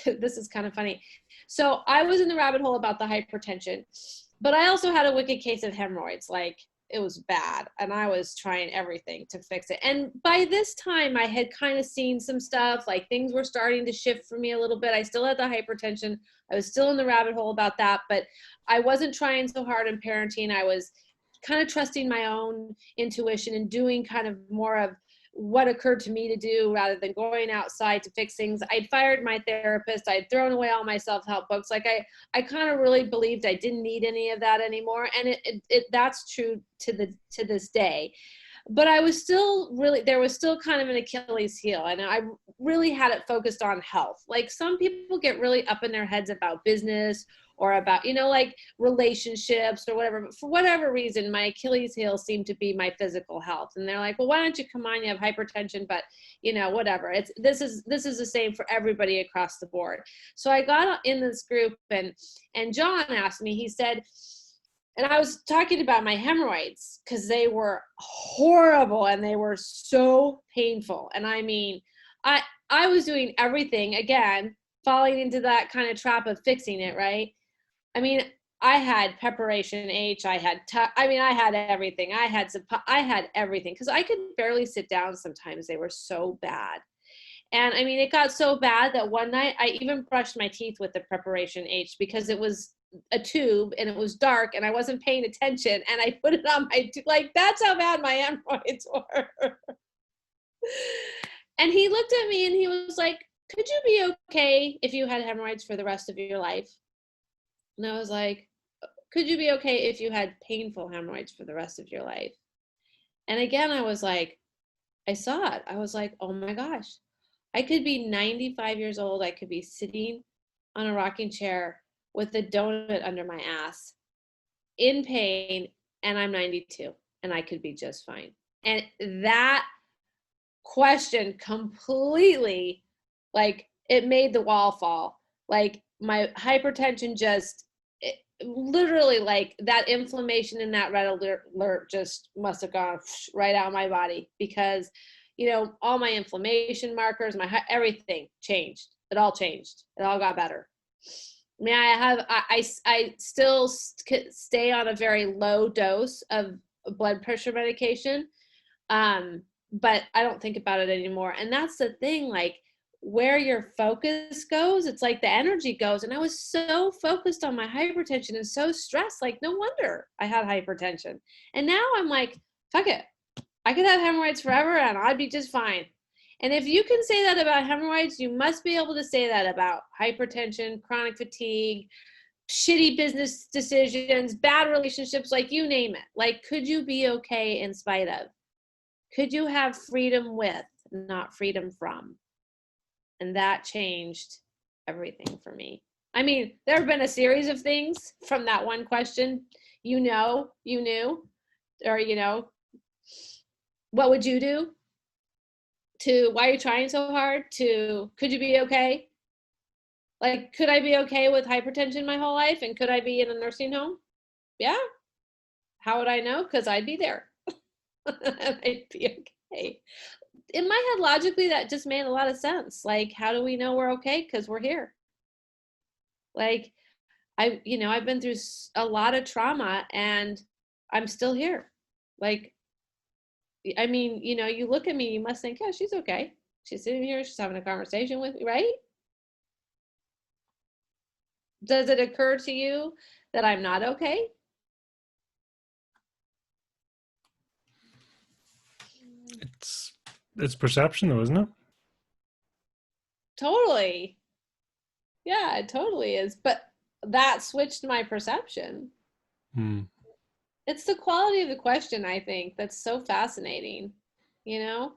this is kind of funny. So I was in the rabbit hole about the hypertension, but I also had a wicked case of hemorrhoids. Like, it was bad, and I was trying everything to fix it. And by this time I had kind of seen some stuff, like things were starting to shift for me a little bit. I still had the hypertension. I was still in the rabbit hole about that, but I wasn't trying so hard in parenting. I was kind of trusting my own intuition and doing kind of more of what occurred to me to do rather than going outside to fix things. I'd fired my therapist. I'd thrown away all my self-help books. Like I kind of really believed I didn't need any of that anymore. And that's true to this day. But I was still there was still kind of an Achilles heel, and I really had it focused on health. Like, some people get really up in their heads about business or about, like relationships or whatever. But for whatever reason, my Achilles heel seemed to be my physical health. And they're like, well, why don't you come on? You have hypertension, but whatever. This is the same for everybody across the board. So I got in this group, and John asked me, he said, and I was talking about my hemorrhoids because they were horrible and they were so painful. And I mean, I was doing everything, again, falling into that kind of trap of fixing it, right? I mean, I had preparation H, I had everything. I had everything because I could barely sit down sometimes. They were so bad. And I mean, it got so bad that one night I even brushed my teeth with the preparation H because it was a tube and it was dark and I wasn't paying attention, and I put it on my like, that's how bad my hemorrhoids were. And he looked at me and he was like, could you be okay if you had hemorrhoids for the rest of your life? And I was like, could you be okay if you had painful hemorrhoids for the rest of your life? And again, I was like, I saw it. I was like, oh my gosh, I could be 95 years old. I could be sitting on a rocking chair with a donut under my ass in pain, and I'm 92 and I could be just fine. And that question completely, like, it made the wall fall. Like, my hypertension literally, like, that inflammation in that red alert just must have gone right out of my body because, all my inflammation markers, everything changed. It all changed. It all got better. I mean, I still stay on a very low dose of blood pressure medication, but I don't think about it anymore. And that's the thing, like, where your focus goes, it's like the energy goes. And I was so focused on my hypertension and so stressed, like, no wonder I had hypertension. And now I'm like, fuck it. I could have hemorrhoids forever and I'd be just fine. And if you can say that about hemorrhoids, you must be able to say that about hypertension, chronic fatigue, shitty business decisions, bad relationships, like you name it. Like, could you be okay in spite of? Could you have freedom with, not freedom from? And that changed everything for me. I mean, there have been a series of things from that one question. You knew, or, what would you do? To why are you trying so hard? To could you be okay? Like, could I be okay with hypertension my whole life? And could I be in a nursing home? Yeah. How would I know? Because I'd be there. I'd be okay. In my head, logically, that just made a lot of sense. Like, how do we know we're okay? Because we're here. Like, I've been through a lot of trauma and I'm still here. Like, I mean, you look at me, you must think, yeah, she's okay. She's sitting here, she's having a conversation with me, right? Does it occur to you that I'm not okay? It's perception, though, isn't it? Totally. Yeah, it totally is. But that switched my perception. Hmm. It's the quality of the question, I think, that's so fascinating. You know,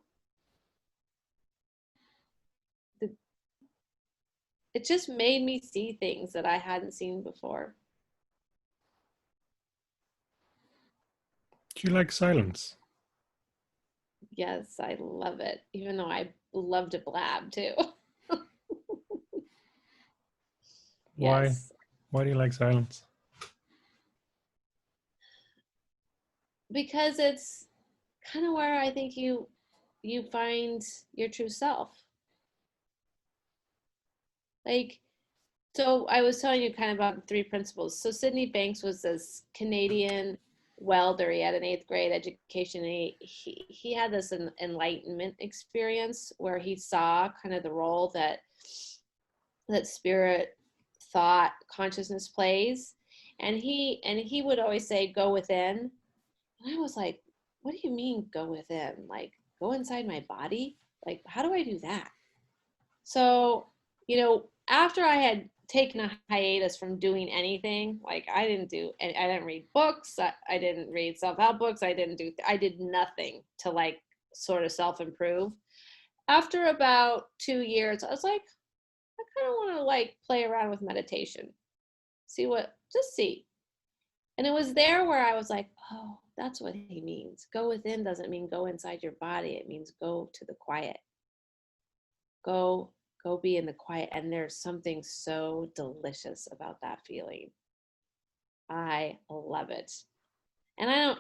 it just made me see things that I hadn't seen before. Do you like silence? Yes, I love it, even though I love to blab too. Why? Yes, Why do you like silence? because it's kind of where I think you find your true self. Like, so I was telling you kind of about the three principles. So Sydney Banks was this Canadian welder. He had an 8th grade education. And he had this enlightenment experience where he saw kind of the role that spirit, thought, consciousness plays. And he would always say, go within. And I was like, what do you mean go within? Like, go inside my body? Like, how do I do that? So, after I had taken a hiatus from doing anything, like I didn't read books, I didn't read self-help books, I did nothing to like sort of self-improve. After about 2 years, I was like, I kind of want to like play around with meditation, just see. And it was there where I was like, oh, that's what he means. Go within doesn't mean go inside your body. It means go to the quiet. Go be in the quiet. And there's something so delicious about that feeling. I love it. And I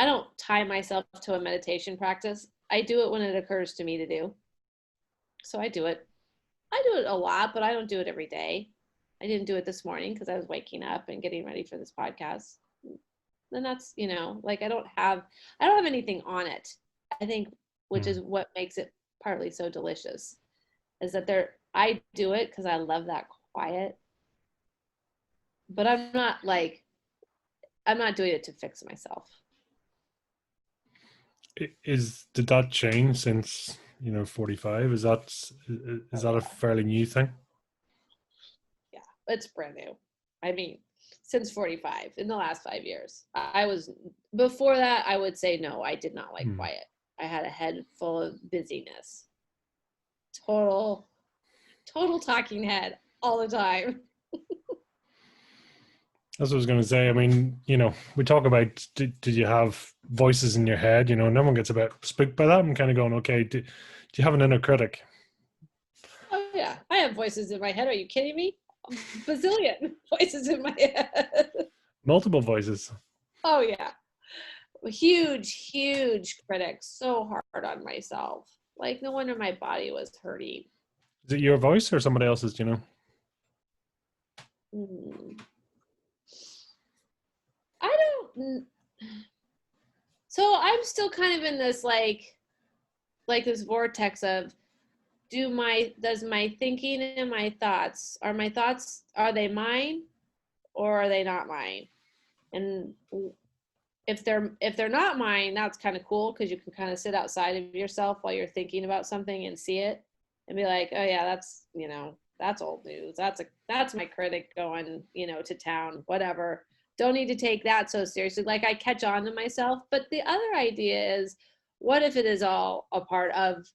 don't tie myself to a meditation practice. I do it when it occurs to me to do. So I do it. I do it a lot, but I don't do it every day. I didn't do it this morning because I was waking up and getting ready for this podcast. Then that's, like I don't have anything on it. I think, which is what makes it partly so delicious, is that I do it because I love that quiet. But I'm not doing it to fix myself. Did that change since 45? Is that a fairly new thing? Yeah, it's brand new. I mean, since 45, in the last 5 years. Before that, I would say no, I did not like quiet. I had a head full of busyness. Total talking head all the time. That's what I was going to say. I mean, we talk about did you have voices in your head? No one gets about spooked by that. I'm kind of going, okay, do you have an inner critic? Oh yeah, I have voices in my head. Are you kidding me? A bazillion voices in my head. Multiple voices. Oh yeah, huge critic. So hard on myself. Like, no wonder my body was hurting. Is it your voice or somebody else's? Mm. I don't. So I'm still kind of in this like this vortex of does my thinking and my thoughts, are they mine or are they not mine? And if they're not mine, that's kind of cool because you can kind of sit outside of yourself while you're thinking about something and see it and be like, oh yeah, that's that's old news. That's my critic going, to town, whatever. Don't need to take that so seriously. Like, I catch on to myself. But the other idea is, what if it is all a part of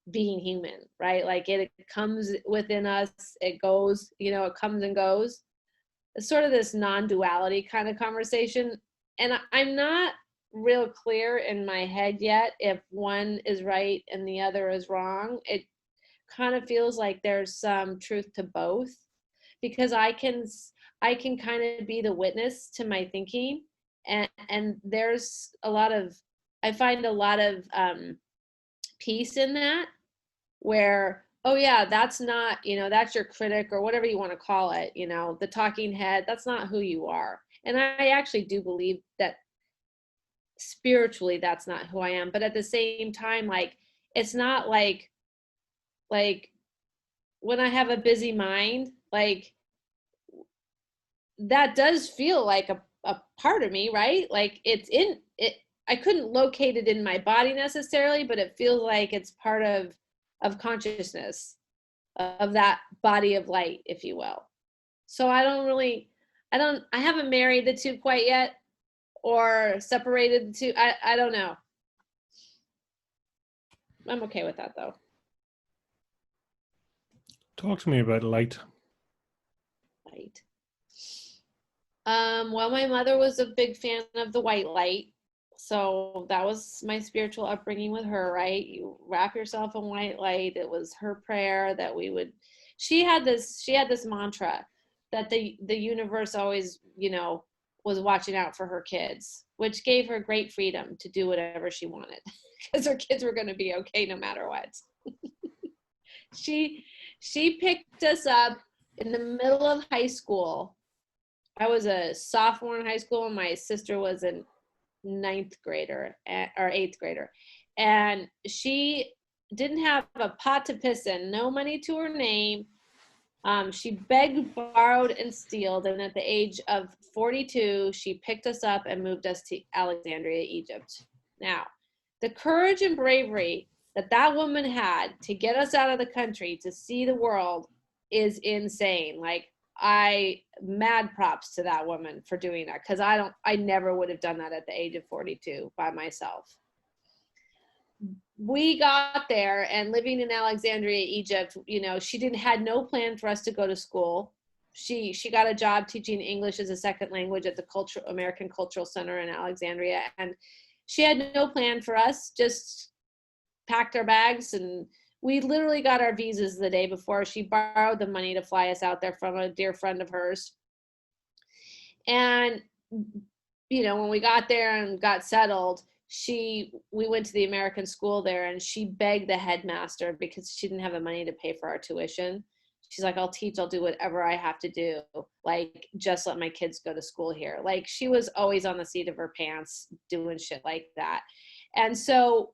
being human, right? Like, it comes within us, it goes, it comes and goes. It's sort of this non-duality kind of conversation. And I'm not real clear in my head yet if one is right and the other is wrong. It kind of feels like there's some truth to both, because I can kind of be the witness to my thinking, and there's a lot of, I find a lot of peace in that, where, oh yeah, that's not, that's your critic or whatever you want to call it, the talking head. That's not who you are. And I actually do believe that spiritually that's not who I am. But at the same time, like, it's not like when I have a busy mind, like, that does feel like a part of me, right? Like, it's in it. I couldn't locate it in my body necessarily, but it feels like it's part of consciousness, of that body of light, if you will. So I haven't married the two quite yet, or separated the two. I don't know. I'm okay with that though. Talk to me about light. Light. Well, my mother was a big fan of the white light. So that was my spiritual upbringing with her, right? You wrap yourself in white light. It was her prayer that we would, she had this mantra that the universe always, was watching out for her kids, which gave her great freedom to do whatever she wanted, because her kids were going to be okay no matter what. She picked us up in the middle of high school. I was a sophomore in high school, and my sister was an ninth grader or eighth grader, and she didn't have a pot to piss in, no money to her name. She begged, borrowed, and stealed, and at the age of 42, she picked us up and moved us to Alexandria, Egypt. Now, the courage and bravery that woman had to get us out of the country to see the world is insane. Like, mad props to that woman for doing that, because I never would have done that at the age of 42 by myself. We got there, and living in Alexandria, Egypt, she had no plan for us to go to school. She got a job teaching English as a second language at the American Cultural Center in Alexandria, and she had no plan for us, just packed our bags, and we literally got our visas the day before. She borrowed the money to fly us out there from a dear friend of hers. And, when we got there and got settled, we went to the American school there, and she begged the headmaster, because she didn't have the money to pay for our tuition. She's like, I'll do whatever I have to do. Like, just let my kids go to school here. Like, she was always on the seat of her pants doing shit like that. And so,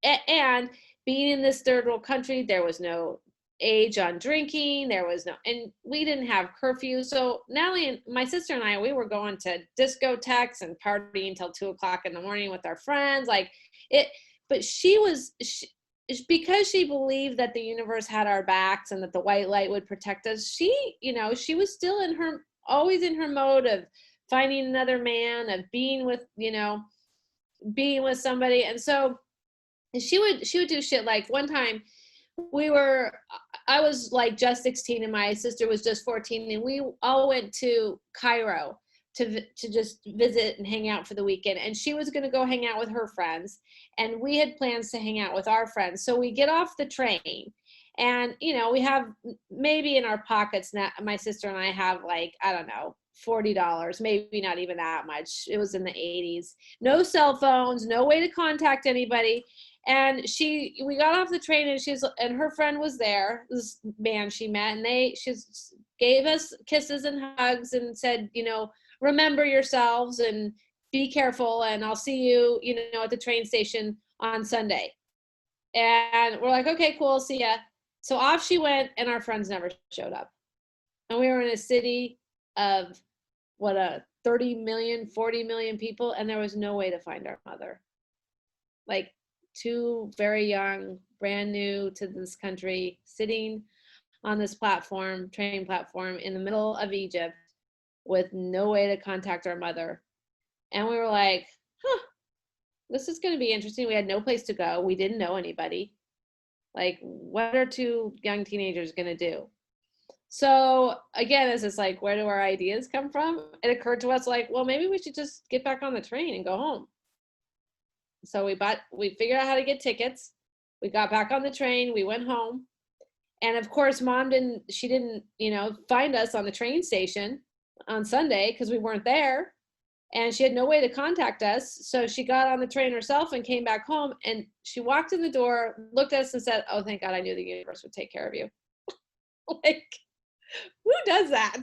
and being in this third world country, there was no age on drinking. And we didn't have curfew. So Natalie and my sister and I, we were going to discotheques and partying until 2:00 in the morning with our friends. Like it, but because she believed that the universe had our backs and that the white light would protect us, she was still always in her mode of finding another man, of being with somebody. And so she would do shit. Like, one time I was like just 16 and my sister was just 14, and we all went to Cairo to just visit and hang out for the weekend. And she was going to go hang out with her friends, and we had plans to hang out with our friends. So we get off the train, and we have maybe in our pockets now, my sister and I have, like, I don't know, $40, maybe not even that much. It was in the 80s. No cell phones, no way to contact anybody. And we got off the train, and her friend was there, this man she met, and she gave us kisses and hugs and said, remember yourselves and be careful, and I'll see you, at the train station on Sunday. And we're like, okay, cool, see ya. So off she went, and our friends never showed up. And we were in a city of 30 million, 40 million people, and there was no way to find our mother. Like, two very young, brand new to this country, sitting on this platform, training platform in the middle of Egypt with no way to contact our mother. And we were like, huh, this is going to be interesting. We had no place to go. We didn't know anybody. Like, what are two young teenagers going to do? So again, it's just like, where do our ideas come from? It occurred to us like, well, maybe we should just get back on the train and go home. So we figured out how to get tickets. We got back on the train. We went home. And of course, mom didn't find us on the train station on Sunday because we weren't there. And she had no way to contact us. So she got on the train herself and came back home. And she walked in the door, looked at us and said, oh, thank God, I knew the universe would take care of you. Like, who does that?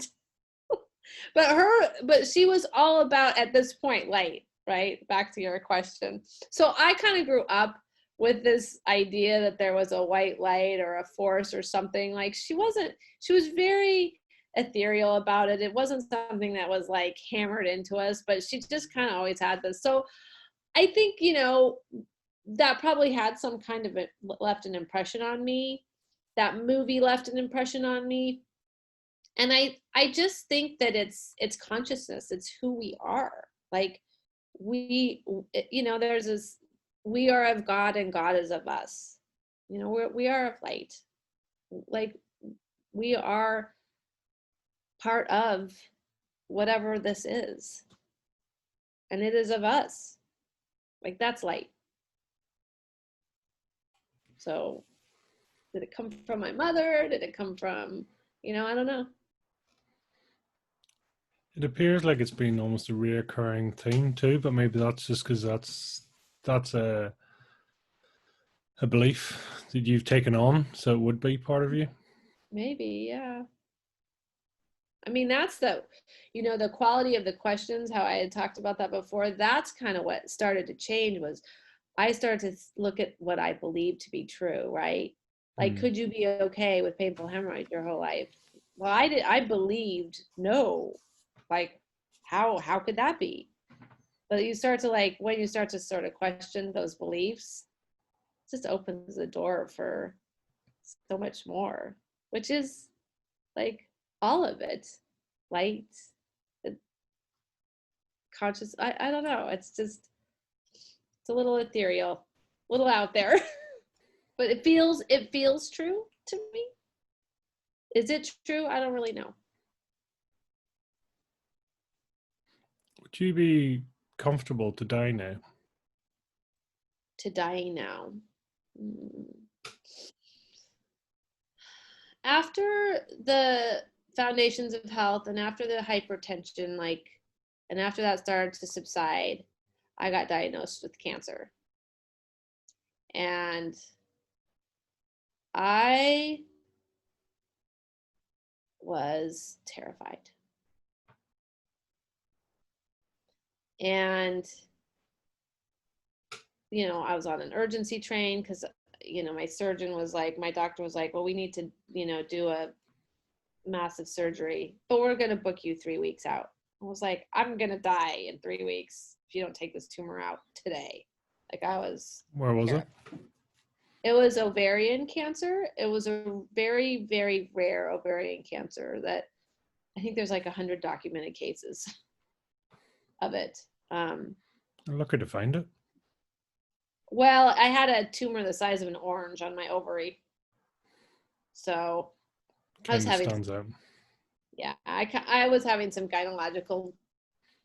But she was all about, at this point, light, right? Back to your question. So I kind of grew up with this idea that there was a white light or a force or something. Like, she was very ethereal about it. It wasn't something that was like hammered into us, but she just kind of always had this. So I think, that probably had some kind of left an impression on me. That movie left an impression on me. And I just think that it's consciousness. It's who we are. Like, there's this, we are of God and God is of us. We are of light. Like, we are part of whatever this is. And it is of us. Like, that's light. So did it come from my mother? Did it come from, I don't know. It appears like it's been almost a reoccurring theme too, but maybe that's just because that's a belief that you've taken on, so it would be part of you. Maybe, yeah. I mean, that's the quality of the questions, how I had talked about that before. That's kind of what started to change. Was I started to look at what I believed to be true, right? Like, could you be okay with painful hemorrhoids your whole life? Well, I believed no. Like, how could that be? But you start to, like, when you start to sort of question those beliefs, it just opens the door for so much more, which is like all of it. Light, conscious. I don't know. It's a little ethereal, a little out there. But it feels true to me. Is it true? I don't really know. Would you be comfortable to die now? To die now. After the foundations of health and after the hypertension, and after that started to subside, I got diagnosed with cancer. And I was terrified. And, I was on an urgency train because, my surgeon was like, my doctor was like, well, we need to, do a massive surgery, but we're going to book you 3 weeks out. I was like, I'm going to die in 3 weeks if you don't take this tumor out today. Like, I was. Where was it? It was ovarian cancer. It was a very, very rare ovarian cancer that I think there's like 100 documented cases of it. I'm lucky to find it. Well, I had a tumor the size of an orange on my ovary. So I was having, stands out. Yeah, I was having some gynecological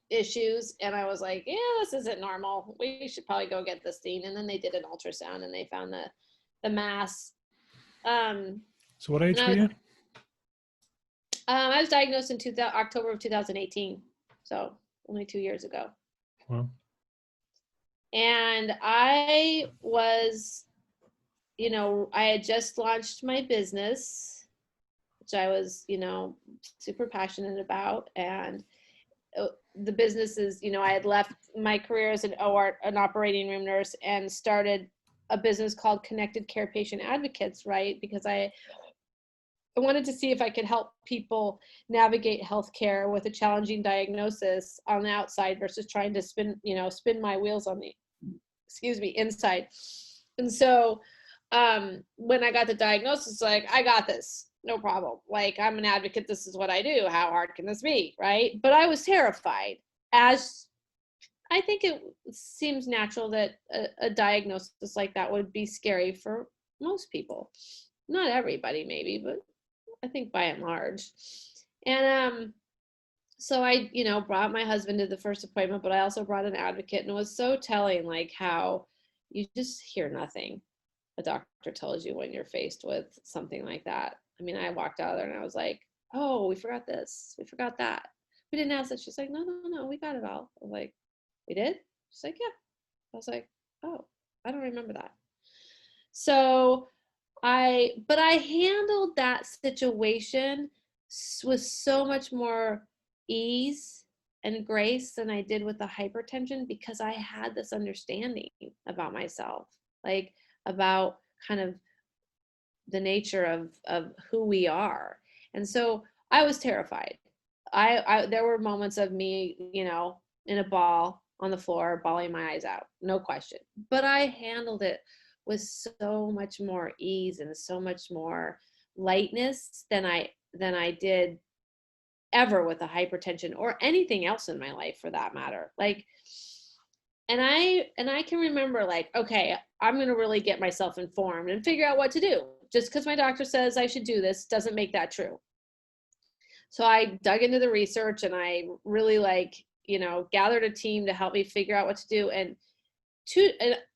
issues, and I was like, yeah, this isn't normal. We should probably go get this seen. And then they did an ultrasound and they found the mass. So what age were you? I was diagnosed in October of 2018. So only 2 years ago. Wow. And I was, I had just launched my business, which I was, super passionate about. And the business is, I had left my career as an operating room nurse and started a business called Connected Care Patient Advocates, right? Because I wanted to see if I could help people navigate healthcare with a challenging diagnosis on the outside versus trying to spin my wheels on the, inside. And so when I got the diagnosis, like, I got this. no problem. Like, I'm an advocate. This is what I do. How hard can this be? Right. But I was terrified, as I think it seems natural that a diagnosis like that would be scary for most people. Not everybody, maybe, but I think by and large. And so I, brought my husband to the first appointment, but I also brought an advocate, and it was so telling, like, how you just hear nothing a doctor tells you when you're faced with something like that. I mean, I walked out of there and I was like, oh, we forgot this, we forgot that, we didn't ask this. She's like, no, no, no, we got it all. I was like, we did? She's like, yeah. I was like, oh, I don't remember that. So but I handled that situation with so much more ease and grace than I did with the hypertension, because I had this understanding about myself, like about kind of the nature of who we are. And so I was terrified. There were moments of me, in a ball on the floor, bawling my eyes out, no question. But I handled it with so much more ease and so much more lightness than I did ever with the hypertension or anything else in my life, for that matter. Like, and I can remember, like, okay, I'm going to really get myself informed and figure out what to do. Just because my doctor says I should do this doesn't make that true. So I dug into the research, and I really, like, gathered a team to help me figure out what to do. And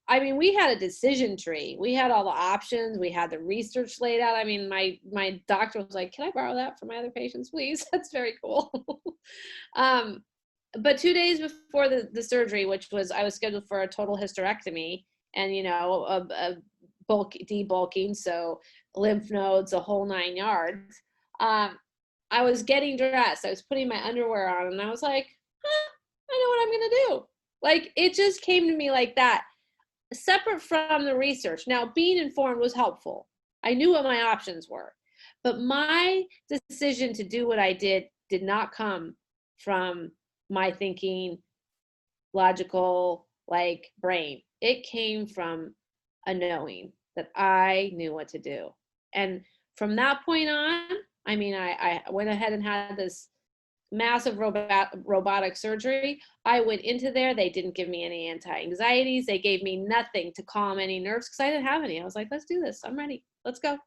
I mean, we had a decision tree. We had all the options. We had the research laid out. I mean, my doctor was like, can I borrow that for my other patients, please? That's very cool. But 2 days before the surgery, which was, I was scheduled for a total hysterectomy and, a debulking, so lymph nodes, a whole 9 yards. I was getting dressed. I was putting my underwear on, and I was like, I know what I'm going to do. Like, it just came to me like that, separate from the research. Now, being informed was helpful. I knew what my options were, but my decision to do what I did not come from my thinking, logical, like, brain. It came from a knowing that I knew what to do. And from that point on, I mean, I went ahead and had this massive robotic surgery. I went into there. They didn't give me any anti-anxieties. They gave me nothing to calm any nerves, because I didn't have any. I was like, let's do this. I'm ready. Let's go.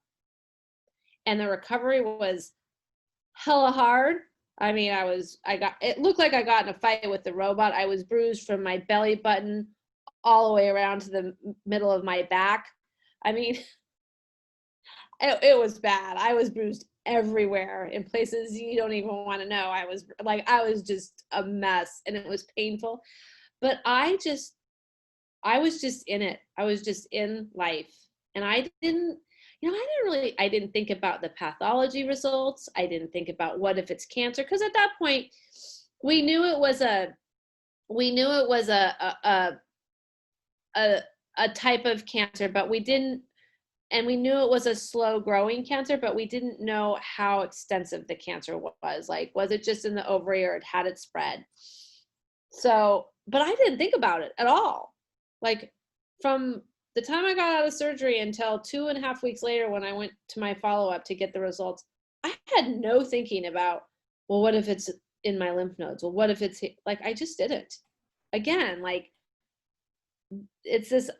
And the recovery was hella hard. I mean, it looked like I got in a fight with the robot. I was bruised from my belly button all the way around to the middle of my back. I mean, it was bad. I was bruised everywhere in places you don't even want to know. I was just a mess, and it was painful. But I was just in it. I was just in life. And I didn't think about the pathology results. I didn't think about what if it's cancer, because at that point we knew it was a type of cancer, but we didn't. And we knew it was a slow growing cancer, but we didn't know how extensive the cancer was. Like, was it just in the ovary, or had it spread? So, but I didn't think about it at all. Like, from the time I got out of surgery until 2.5 weeks later, when I went to my follow-up to get the results, I had no thinking about, well, what if it's in my lymph nodes? Well, what if it's, like, I just did it. Again, like, it's this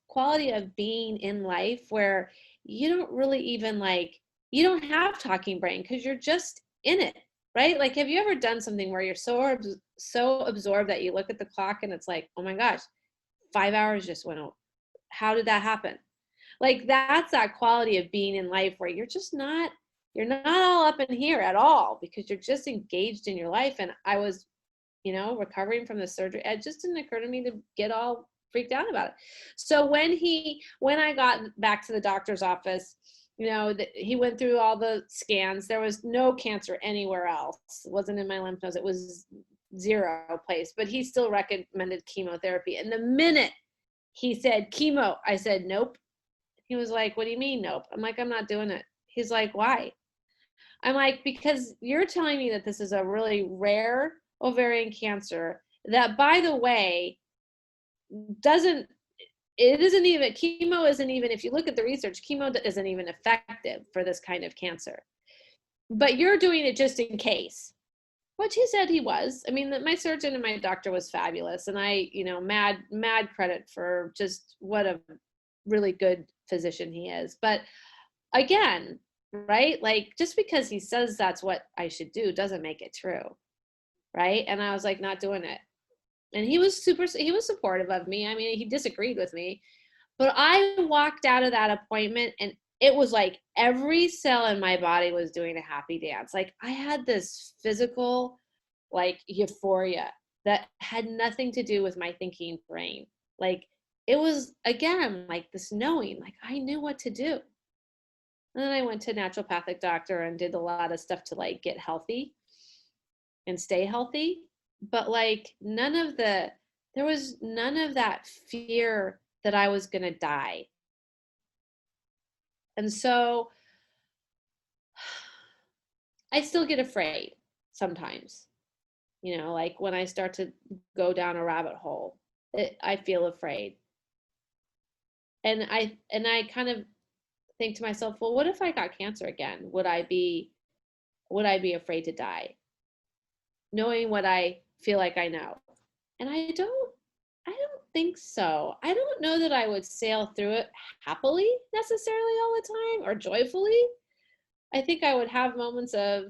quality of being in life where you don't really even, like, you don't have talking brain, because you're just in it, right? Like, have you ever done something where you're so absorbed that you look at the clock and it's like, oh my gosh, 5 hours just went over. How did that happen? Like, that's that quality of being in life where you're not all up in here at all, because you're just engaged in your life. And I was, recovering from the surgery. It just didn't occur to me to get all freaked out about it. So when I got back to the doctor's office, he went through all the scans. There was no cancer anywhere else. It wasn't in my lymph nodes. It was zero place, but he still recommended chemotherapy. And the minute he said chemo, I said, nope. He was like, what do you mean, nope? I'm like, I'm not doing it. He's like, why? I'm like, because you're telling me that this is a really rare ovarian cancer that, by the way, it isn't even, chemo isn't even, if you look at the research, chemo isn't even effective for this kind of cancer. But you're doing it just in case. Which he said he was. I mean, my surgeon and my doctor was fabulous. And I, mad credit for just what a really good physician he is. But again, right? Like, just because he says that's what I should do doesn't make it true. Right. And I was like, not doing it. And he was supportive of me. I mean, he disagreed with me, but I walked out of that appointment and it was like every cell in my body was doing a happy dance. Like, I had this physical, like, euphoria that had nothing to do with my thinking brain. Like, it was, again, like this knowing, like I knew what to do. And then I went to a naturopathic doctor and did a lot of stuff to like get healthy and stay healthy. But like there was none of that fear that I was going to die. And so I still get afraid sometimes, like when I start to go down a rabbit hole, I feel afraid. And I kind of think to myself, well, what if I got cancer again? Would I be afraid to die? Knowing what I feel like I know. And I don't think so. I don't know that I would sail through it happily necessarily all the time or joyfully. I think I would have moments of,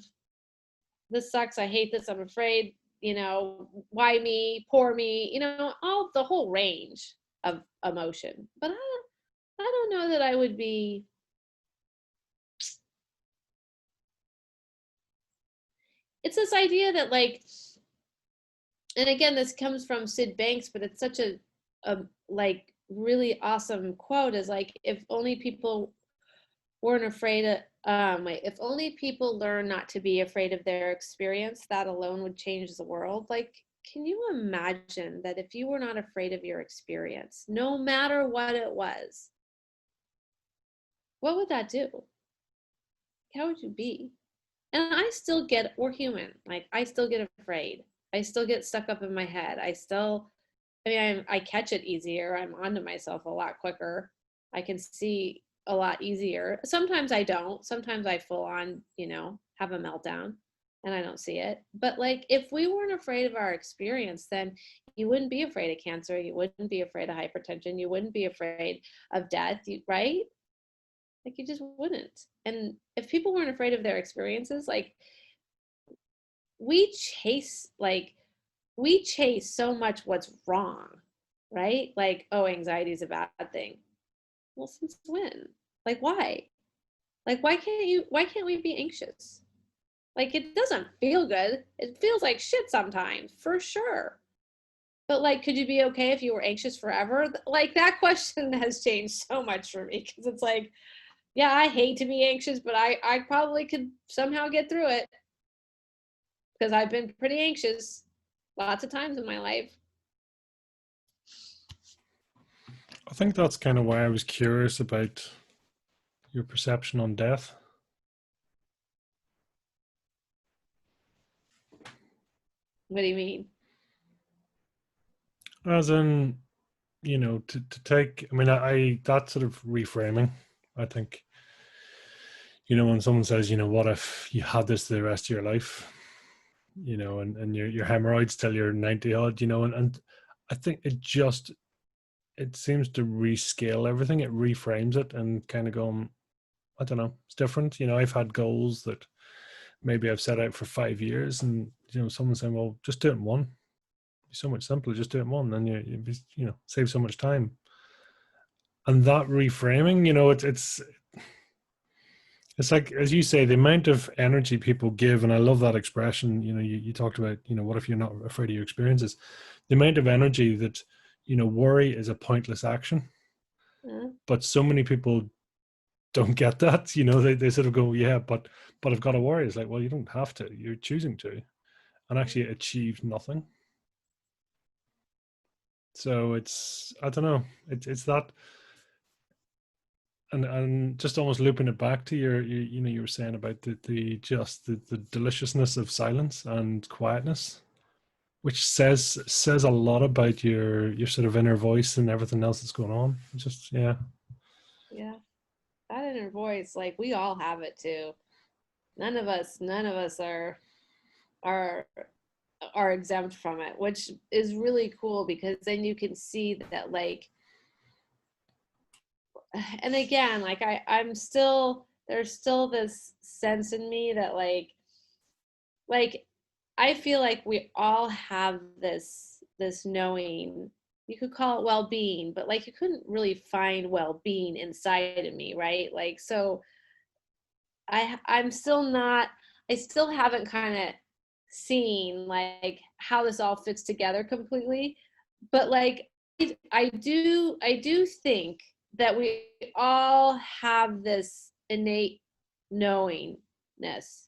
this sucks, I hate this, I'm afraid, why me, poor me, all the whole range of emotion. But I don't know that I would be, it's this idea that like, and again, this comes from Sid Banks, but it's such a like really awesome quote, is like, if only people weren't afraid of, if only people learn not to be afraid of their experience, that alone would change the world. Like, can you imagine that if you were not afraid of your experience, no matter what it was, what would that do? How would you be? And I still get, we're human. Like, I still get afraid. I still get stuck up in my head. I catch it easier. I'm onto myself a lot quicker. I can see a lot easier. Sometimes I don't. Sometimes I full on, have a meltdown and I don't see it. But like, if we weren't afraid of our experience, then you wouldn't be afraid of cancer. You wouldn't be afraid of hypertension. You wouldn't be afraid of death, right? Like, you just wouldn't. And if people weren't afraid of their experiences, like, we chase so much what's wrong, right? Like, oh, anxiety is a bad thing. Well, since when? Like, why? Like, why can't we be anxious? Like, it doesn't feel good. It feels like shit sometimes, for sure. But like, could you be okay if you were anxious forever? Like, that question has changed so much for me, because it's like, yeah, I hate to be anxious, but I probably could somehow get through it, because I've been pretty anxious lots of times in my life. I think that's kind of why I was curious about your perception on death. What do you mean? As in, to take, I mean, I that sort of reframing, I think, when someone says, what if you had this the rest of your life, and your hemorrhoids till you're 90 odd, and I think it seems to rescale everything. It reframes it and kind of going, I don't know, it's different. I've had goals that maybe I've set out for 5 years, and someone saying, well, just do it in one. It's so much simpler, just do it in one, and you save so much time. And that reframing, it's like, as you say, the amount of energy people give, and I love that expression. You talked about, what if you're not afraid of your experiences? The amount of energy that, worry is a pointless action. Yeah. But so many people don't get that. They sort of go, yeah, but I've got to worry. It's like, well, you don't have to. You're choosing to, and actually achieve nothing. So I don't know. It's that, and just almost looping it back to you were saying about the deliciousness of silence and quietness. which says a lot about your sort of inner voice and everything else that's going on. Just yeah. Yeah, that inner voice, like we all have it too. None of us are are exempt from it, which is really cool because then you can see that like, and again, like I'm still, there's still this sense in me that like I feel like we all have this knowing. You could call it well-being, but like you couldn't really find well-being inside of me, right? Like so I'm still not, I still haven't kind of seen like how this all fits together completely. But like I do think that we all have this innate knowingness.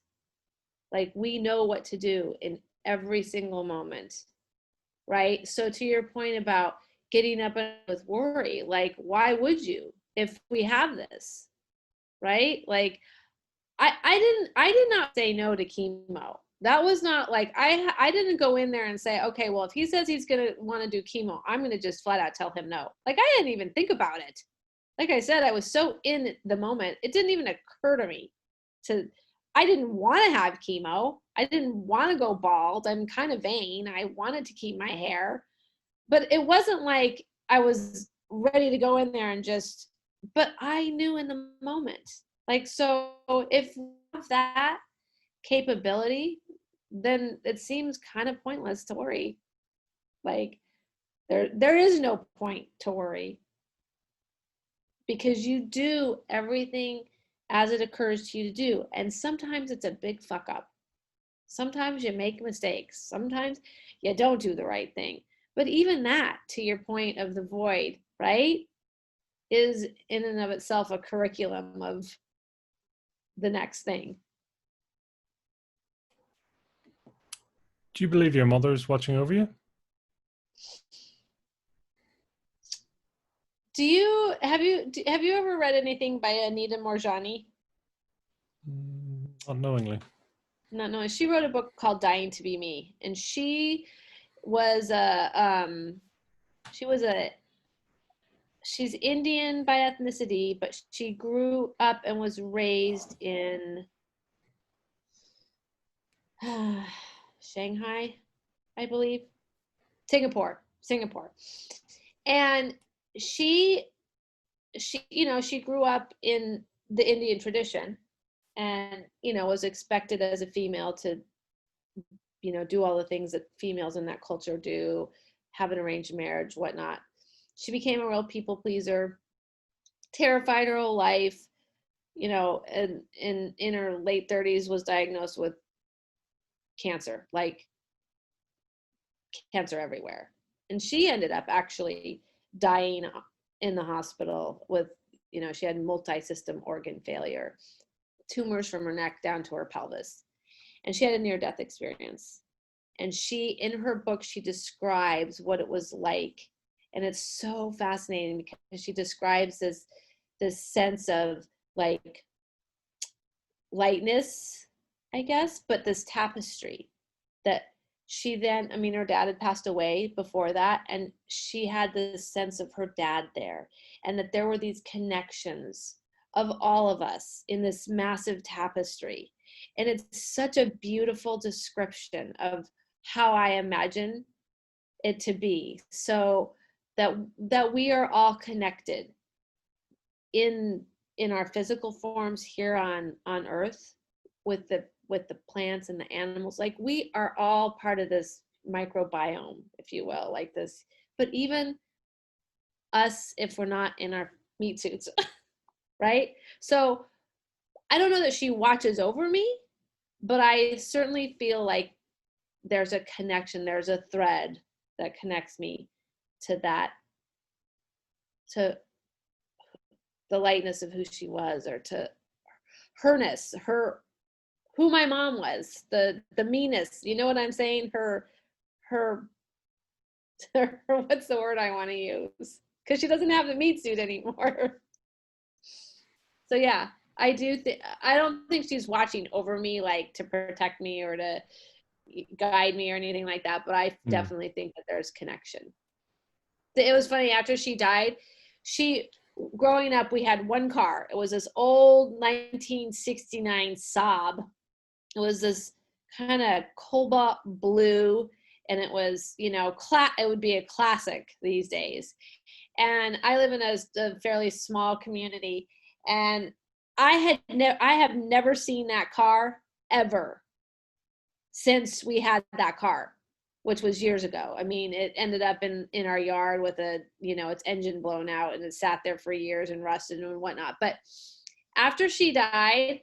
Like we know what to do in every single moment, right? So to your point about getting up with worry, like why would you if we have this, right? Like I did not say no to chemo. That was not like I didn't go in there and say, okay, well, if he says he's gonna want to do chemo, I'm gonna just flat out tell him no. Like I didn't even think about it. Like I said, I was so in the moment, it didn't even occur to me to. I didn't want to have chemo. I didn't want to go bald. I'm kind of vain. I wanted to keep my hair, but it wasn't like I was ready to go in there and just. But I knew in the moment. Like so, if we have that capability, then it seems kind of pointless to worry. Like there is no point to worry because you do everything as it occurs to you to do. And sometimes it's a big fuck up. Sometimes you make mistakes. Sometimes you don't do the right thing. But even that, to your point of the void, right, is in and of itself a curriculum of the next thing. Do you believe your mother's watching over you? Have you ever read anything by Anita Morjani? Unknowingly. Not knowing. She wrote a book called Dying to Be Me, and was a she was a she's Indian by ethnicity, but she grew up and was raised in Shanghai, I believe, Singapore, and she she grew up in the Indian tradition, and was expected as a female to do all the things that females in that culture do, have an arranged marriage, whatnot. She became a real people pleaser, terrified her whole life, and in her late 30s was diagnosed with cancer, like cancer everywhere. And she ended up actually dying in the hospital with, she had multi-system organ failure, tumors from her neck down to her pelvis. And she had a near-death experience. And in her book, she describes what it was like. And it's so fascinating because she describes this sense of like lightness, I guess, but this tapestry that she then, her dad had passed away before that, and she had this sense of her dad there, and that there were these connections of all of us in this massive tapestry. And it's such a beautiful description of how I imagine it to be, so that we are all connected in our physical forms here on earth with the plants and the animals. Like we are all part of this microbiome, if you will, like this. But even us, if we're not in our meat suits, right? So I don't know that she watches over me, but I certainly feel like there's a connection, there's a thread that connects me to that, to the lightness of who she was, or to herness, who my mom was, the meanest, you know what I'm saying? Her what's the word I want to use? Because she doesn't have the meat suit anymore. So yeah, I don't think she's watching over me like to protect me or to guide me or anything like that, but I definitely think that there's connection. It was funny, after she died, growing up, we had one car. It was this old 1969 Saab. It was this kind of cobalt blue, and it was, it would be a classic these days. And I live in a fairly small community, and I have never seen that car ever since we had that car, which was years ago. I mean, it ended up in our yard with its engine blown out, and it sat there for years and rusted and whatnot. But after she died,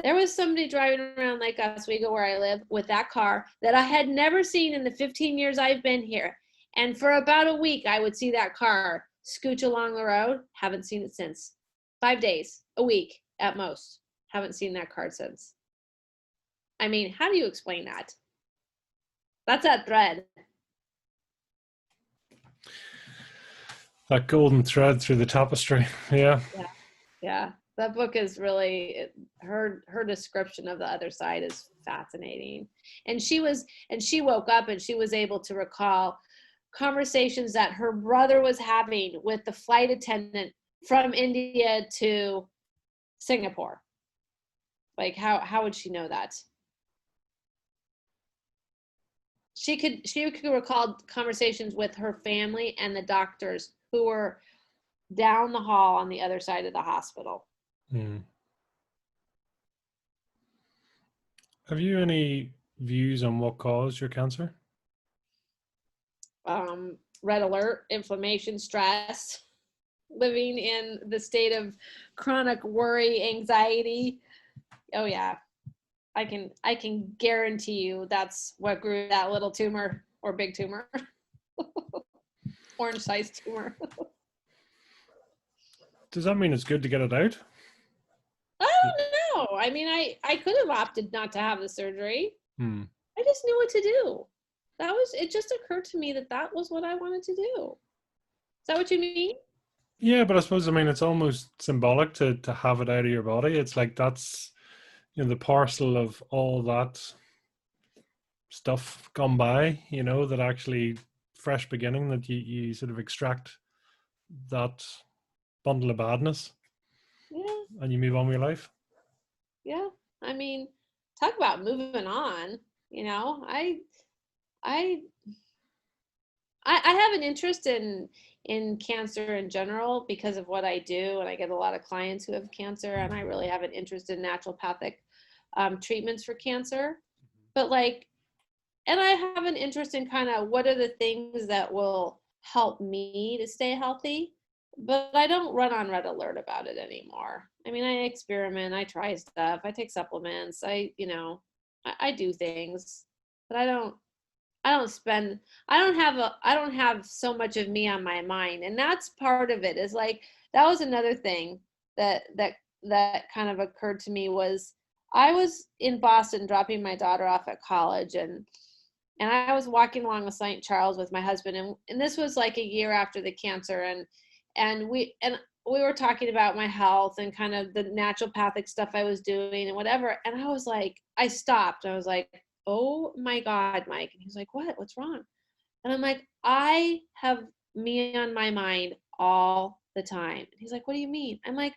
there was somebody driving around Lake Oswego, where I live, with that car that I had never seen in the 15 years I've been here. And for about a week, I would see that car scooch along the road. Haven't seen it since. 5 days, a week at most. Haven't seen that car since. I mean, how do you explain that? That's that thread. That golden thread through the tapestry. Yeah. Yeah. That book is really, her description of the other side is fascinating. And she woke up and she was able to recall conversations that her brother was having with the flight attendant from India to Singapore. Like, how would she know that? She could recall conversations with her family and the doctors who were down the hall on the other side of the hospital. Have you any views on what caused your cancer? Red alert, inflammation, stress, living in the state of chronic worry, anxiety. Oh yeah. I can guarantee you that's what grew that little tumor, or big tumor. Orange-sized tumor. Does that mean it's good to get it out? I don't know. I mean, I could have opted not to have the surgery. I just knew what to do. It just occurred to me that was what I wanted to do. Is that what you mean? Yeah, but I suppose, it's almost symbolic to have it out of your body. It's like that's, the parcel of all that stuff gone by, that actually fresh beginning, that you sort of extract that bundle of badness. Yeah. And you move on with your life. Yeah. I mean, talk about moving on, I have an interest in cancer in general because of what I do, and I get a lot of clients who have cancer, and I really have an interest in naturopathic treatments for cancer. But and I have an interest in kind of what are the things that will help me to stay healthy, but I don't run on red alert about it anymore. I mean, I experiment, I try stuff, I take supplements, I do things, but I don't have so much of me on my mind. And that's part of it, is that was another thing that kind of occurred to me. Was I was in Boston dropping my daughter off at college, and I was walking along the St. Charles with my husband, and this was like a year after the cancer, and we were talking about my health and kind of the naturopathic stuff I was doing and whatever. And I was like, I stopped. I was like, oh my God, Mike. And he's like, what's wrong? And I'm like, I have me on my mind all the time. And he's like, what do you mean? I'm like,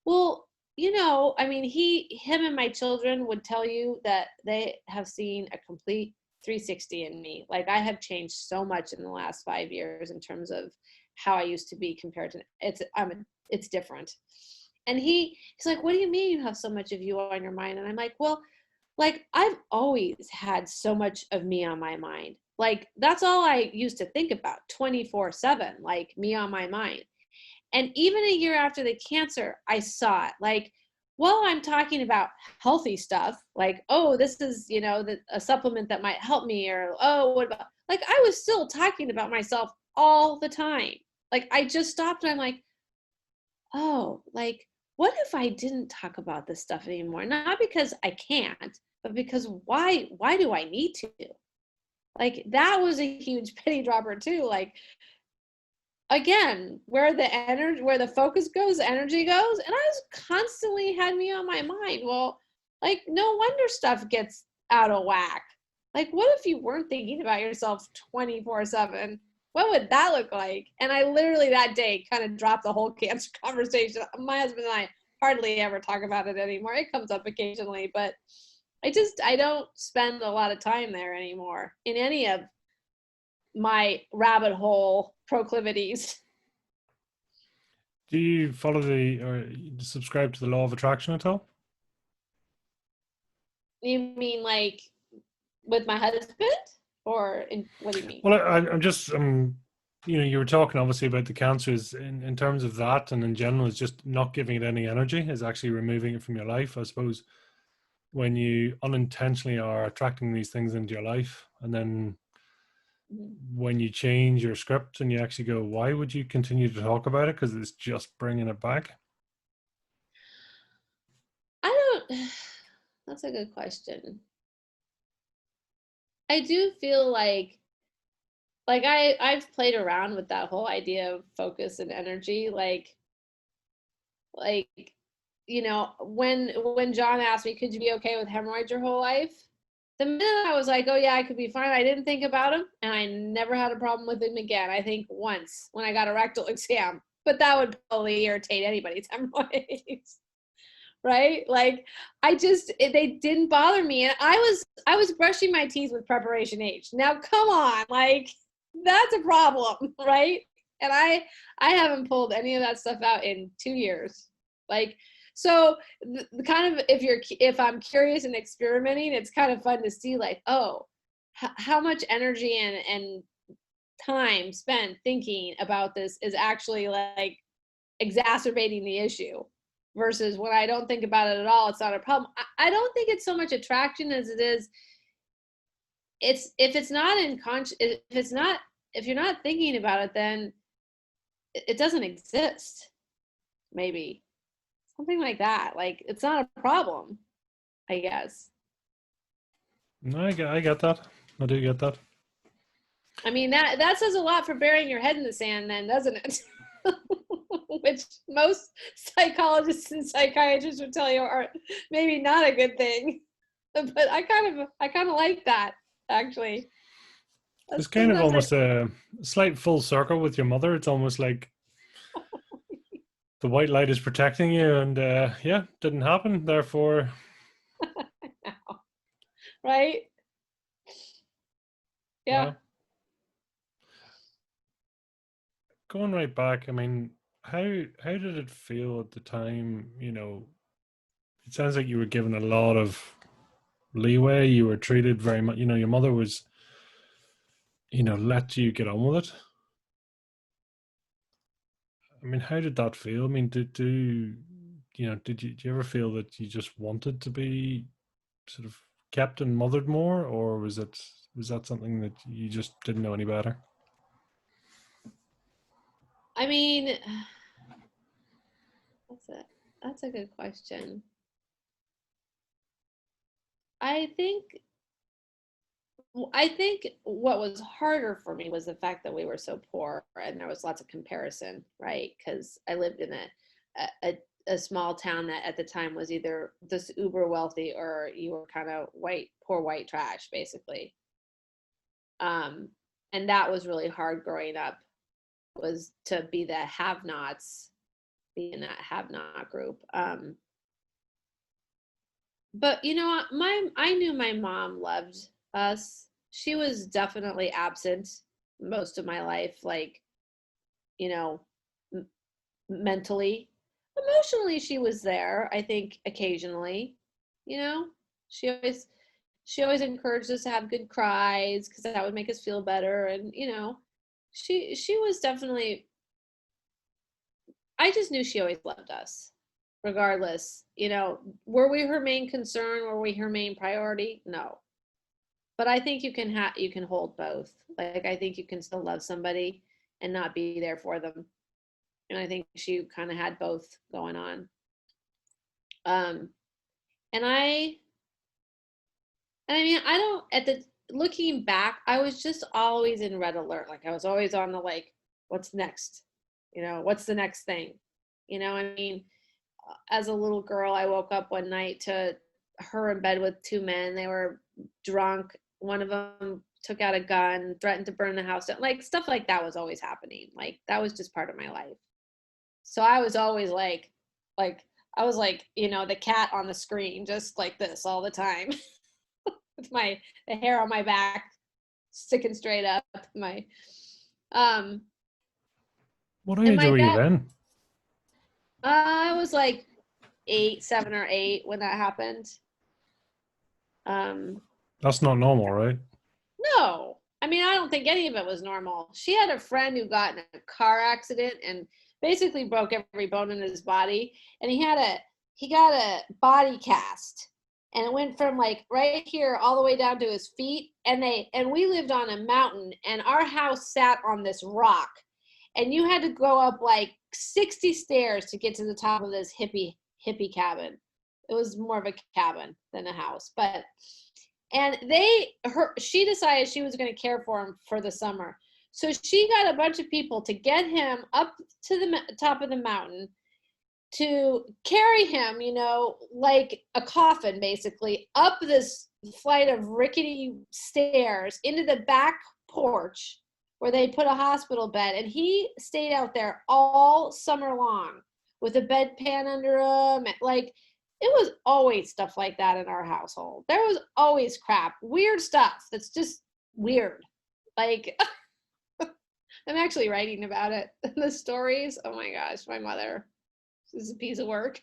well, I mean, him and my children would tell you that they have seen a complete 360 in me. Like, I have changed so much in the last 5 years in terms of how I used to be compared to it's different. And he's like, what do you mean you have so much of you on your mind? And I'm like, well, I've always had so much of me on my mind. That's all I used to think about 24/7, me on my mind. And even a year after the cancer, I saw it. While I'm talking about healthy stuff, oh, this is, a supplement that might help me, or, oh, what about, I was still talking about myself all the time. I just stopped, and I'm like, oh, what if I didn't talk about this stuff anymore? Not because I can't, but because why do I need to? That was a huge penny dropper too. Again, where the focus goes, energy goes. And I was constantly had me on my mind. Well, no wonder stuff gets out of whack. Like, what if you weren't thinking about yourself 24/7? What would that look like? And I literally that day kind of dropped the whole cancer conversation. My husband and I hardly ever talk about it anymore. It comes up occasionally, but I don't spend a lot of time there anymore in any of my rabbit hole proclivities. Do you follow or subscribe to the law of attraction at all? You mean like with my husband, or what do you mean? Well, I'm just, you were talking obviously about the cancers in terms of that, and in general, is just not giving it any energy, is actually removing it from your life. I suppose when you unintentionally are attracting these things into your life, and then Mhm. when you change your script and you actually go, why would you continue to talk about it? Because it's just bringing it back. I don't. That's a good question. I do feel like I've played around with that whole idea of focus and energy, like when John asked me, could you be okay with hemorrhoids your whole life? The minute I was like, oh yeah, I could be fine, I didn't think about him, and I never had a problem with him again. I think once when I got a rectal exam, but that would probably irritate anybody's hemorrhoids. Right, like they didn't bother me, and I was brushing my teeth with preparation H. Now come on, like that's a problem. Right, and I haven't pulled any of that stuff out in 2 years. Like, so the kind of, if I'm curious and experimenting, it's kind of fun to see, like, oh, how much energy and time spent thinking about this is actually like exacerbating the issue, versus when I don't think about it at all, it's not a problem. I don't think it's so much attraction as it is, it's if it's not in if you're not thinking about it, then it doesn't exist. Maybe something like that. Like, it's not a problem, I guess. No, I get that. I do get that. I mean, that says a lot for burying your head in the sand, then, doesn't it? Which most psychologists and psychiatrists would tell you are maybe not a good thing. But I kind of like that, actually. It's That's kind of sometimes almost a slight full circle with your mother. It's almost like the white light is protecting you, and yeah, didn't happen. Therefore, right? Yeah. well, going right back. I mean, how did it feel at the time? It sounds like you were given a lot of leeway. You were treated very much. Your mother was, let you get on with it. I mean, how did that feel? I mean, did you ever feel that you just wanted to be sort of kept and mothered more, or was that something that you just didn't know any better? I mean, that's a that's a good question. I think I think what was harder for me was the fact that we were so poor and there was lots of comparison, right? Because I lived in a small town that at the time was either this uber wealthy or you were kind of poor white trash, basically. Um, and that was really hard growing up, was to be the have-nots, be in that have-not group. But I knew my mom loved us. She was definitely absent most of my life, like, you know, m- mentally. Emotionally, she was there, I think, occasionally. You know, she always she always encouraged us to have good cries because that would make us feel better. And she was definitely. I just knew she always loved us, regardless. Were we her main concern? Were we her main priority? No. But I think you can hold both. Like, I think you can still love somebody and not be there for them. And I think she kind of had both going on. Um, and I mean, I don't at the looking back, I was just always in red alert. Like, I was always on the, like, what's next? What's the next thing? I mean, as a little girl, I woke up one night to her in bed with two men. They were drunk, one of them took out a gun, threatened to burn the house down. Like stuff like that was always happening. Like that was just part of my life. So I was always like I was like, you know, the cat on the screen, just like this all the time, with the hair on my back sticking straight up. My What and age my were you dad, then? I was like 7 or 8 when that happened. Um, That's not normal, right? no, I mean, I don't think any of it was normal. She had a friend who got in a car accident and basically broke every bone in his body, and he got a body cast, and it went from like right here all the way down to his feet, and we lived on a mountain, and our house sat on this rock, and you had to go up like 60 stairs to get to the top of this hippie cabin. It was more of a cabin than a house, but and she decided she was going to care for him for the summer. So she got a bunch of people to get him up to the top of the mountain, to carry him, you know, like a coffin, basically, up this flight of rickety stairs into the back porch where they put a hospital bed. And he stayed out there all summer long with a bedpan under him. Like, it was always stuff like that in our household. There was always crap, weird stuff that's just weird. Like, I'm actually writing about it. The stories, oh my gosh, my mother is a piece of work.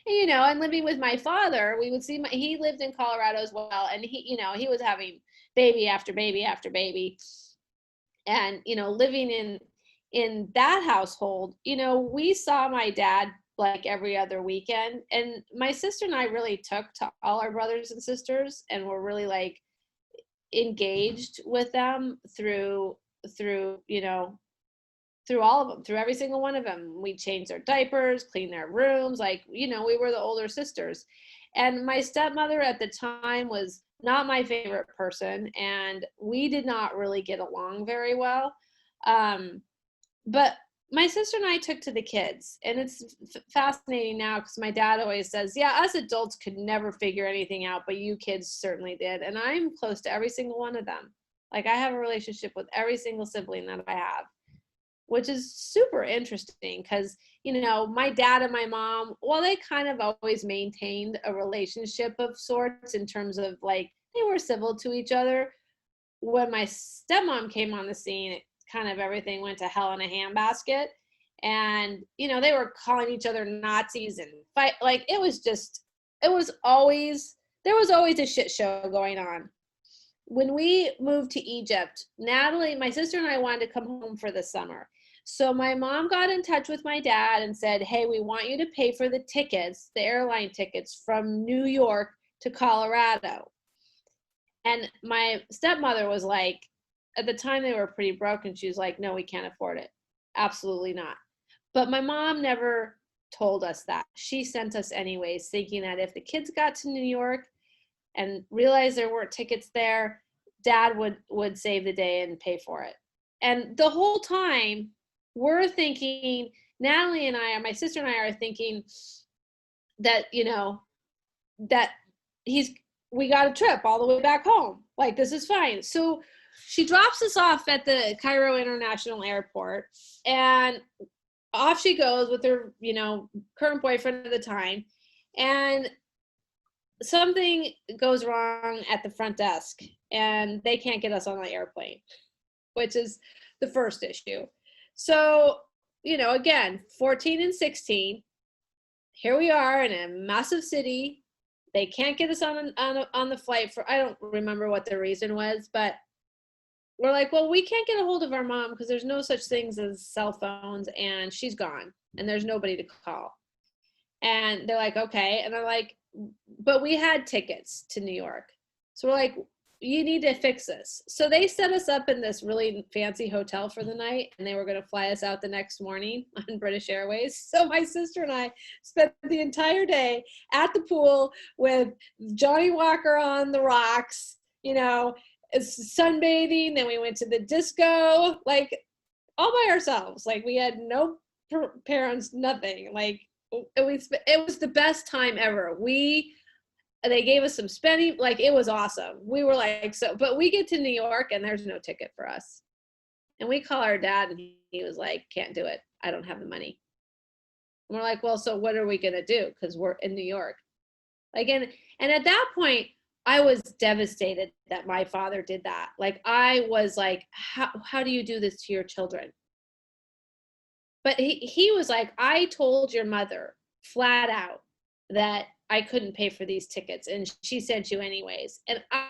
And, you know, and living with my father, we would see he lived in Colorado as well. And he, you know, he was having baby after baby after baby. And, you know, living in that household, you know, we saw my dad like every other weekend. And my sister and I really took to all our brothers and sisters and were really like engaged with them through, you know, through all of them, through every single one of them. We changed their diapers, cleaned their rooms. Like, you know, we were the older sisters. And my stepmother at the time was not my favorite person. And we did not really get along very well. But my sister and I took to the kids, and it's fascinating now because my dad always says, yeah, us adults could never figure anything out, but you kids certainly did. And I'm close to every single one of them. Like, I have a relationship with every single sibling that I have, which is super interesting because, you know, my dad and my mom, well, they kind of always maintained a relationship of sorts in terms of like, they were civil to each other. When my stepmom came on the scene, it kind of everything went to hell in a handbasket. And, you know, they were calling each other Nazis and fight. Like, there was always a shit show going on. When we moved to Egypt, Natalie, my sister and I wanted to come home for the summer. So my mom got in touch with my dad and said, hey, we want you to pay for the tickets, the airline tickets from New York to Colorado. And my stepmother was like, at the time they were pretty broke, and she was like, no, we can't afford it. Absolutely not. But my mom never told us that. She sent us anyways, thinking that if the kids got to New York and realized there weren't tickets there, dad would save the day and pay for it. And the whole time we're thinking, Natalie and I, my sister and I are thinking that, you know, that we got a trip all the way back home. Like, this is fine. So she drops us off at the Cairo International Airport, and off she goes with her, you know, current boyfriend at the time. And something goes wrong at the front desk, and they can't get us on the airplane, which is the first issue. So, you know, again, 14 and 16, here we are in a massive city. They can't get us on the flight for, I don't remember what the reason was, but we're like, well, we can't get a hold of our mom because there's no such things as cell phones, and she's gone and there's nobody to call. And they're like, okay. And they're like, but we had tickets to New York. So we're like, you need to fix this. So they set us up in this really fancy hotel for the night, and they were going to fly us out the next morning on British Airways. So my sister and I spent the entire day at the pool with Johnny Walker on the rocks, you know, sunbathing. Then we went to the disco, like all by ourselves. Like, we had no parents, nothing. Like, it was the best time ever. We they gave us some spending, like it was awesome. We were like, so, but we get to New York and there's no ticket for us. And we call our dad and he was like, can't do it. I don't have the money. And we're like, well, so what are we going to do? Because we're in New York. Like, and at that point, I was devastated that my father did that. Like, I was like, how do you do this to your children? But he was like, I told your mother flat out that I couldn't pay for these tickets, and she sent you anyways. And I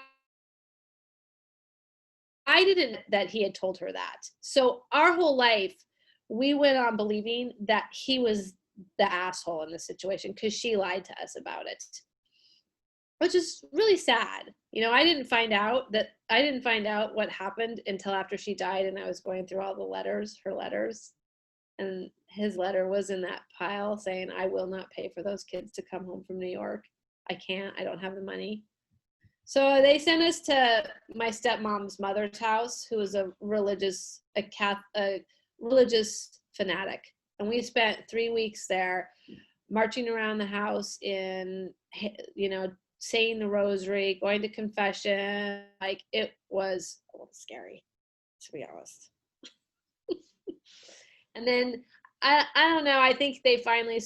didn't that he had told her that. So our whole life, we went on believing that he was the asshole in the situation because she lied to us about it, which is really sad. You know, I didn't find out what happened until after she died, and I was going through all the letters, her letters. And his letter was in that pile saying, I will not pay for those kids to come home from New York. I can't, I don't have the money. So they sent us to my stepmom's mother's house, who was a religious fanatic. And we spent 3 weeks there marching around the house in, you know, saying the rosary, going to confession. Like, it was a little scary, to be honest. And then I don't know, I think they finally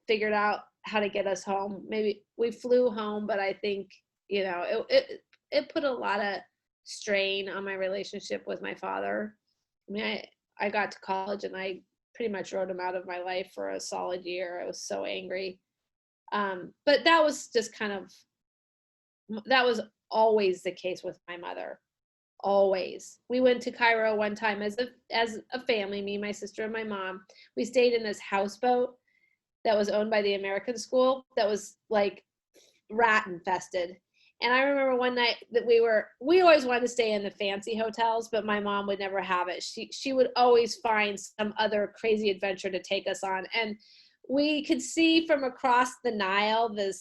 figured out how to get us home. Maybe we flew home, but I think, you know, it put a lot of strain on my relationship with my father. I mean, I got to college and I pretty much wrote him out of my life for a solid year. I was so angry. But that was just that was always the case with my mother. Always. We went to Cairo one time as a family, me, my sister, and my mom. We stayed in this houseboat that was owned by the American school that was like rat infested. And I remember one night that we always wanted to stay in the fancy hotels, but my mom would never have it. She would always find some other crazy adventure to take us on. And we could see from across the Nile, the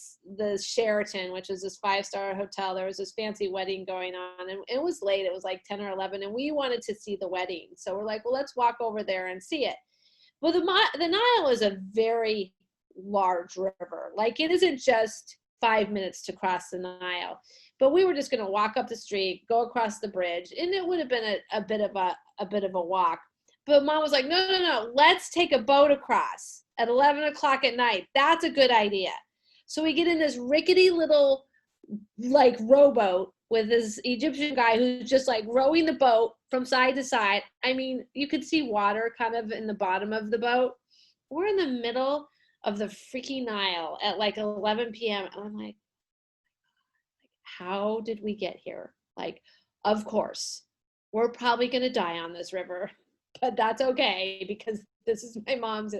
Sheraton, which is this 5-star hotel. There was this fancy wedding going on, and it was late. It was like 10 or 11, and we wanted to see the wedding. So we're like, well, let's walk over there and see it. Well, the Nile is a very large river. Like, it isn't just 5 minutes to cross the Nile. But we were just going to walk up the street, go across the bridge, and it would have been a bit of a walk. But Mom was like, no, let's take a boat across at 11 o'clock at night. That's a good idea. So we get in this rickety little like rowboat with this Egyptian guy who's just like rowing the boat from side to side. I mean, you could see water kind of in the bottom of the boat. We're in the middle of the freaking Nile at like 11 p.m. And I'm like, how did we get here? Like, of course, we're probably going to die on this river, but that's okay because this is my mom's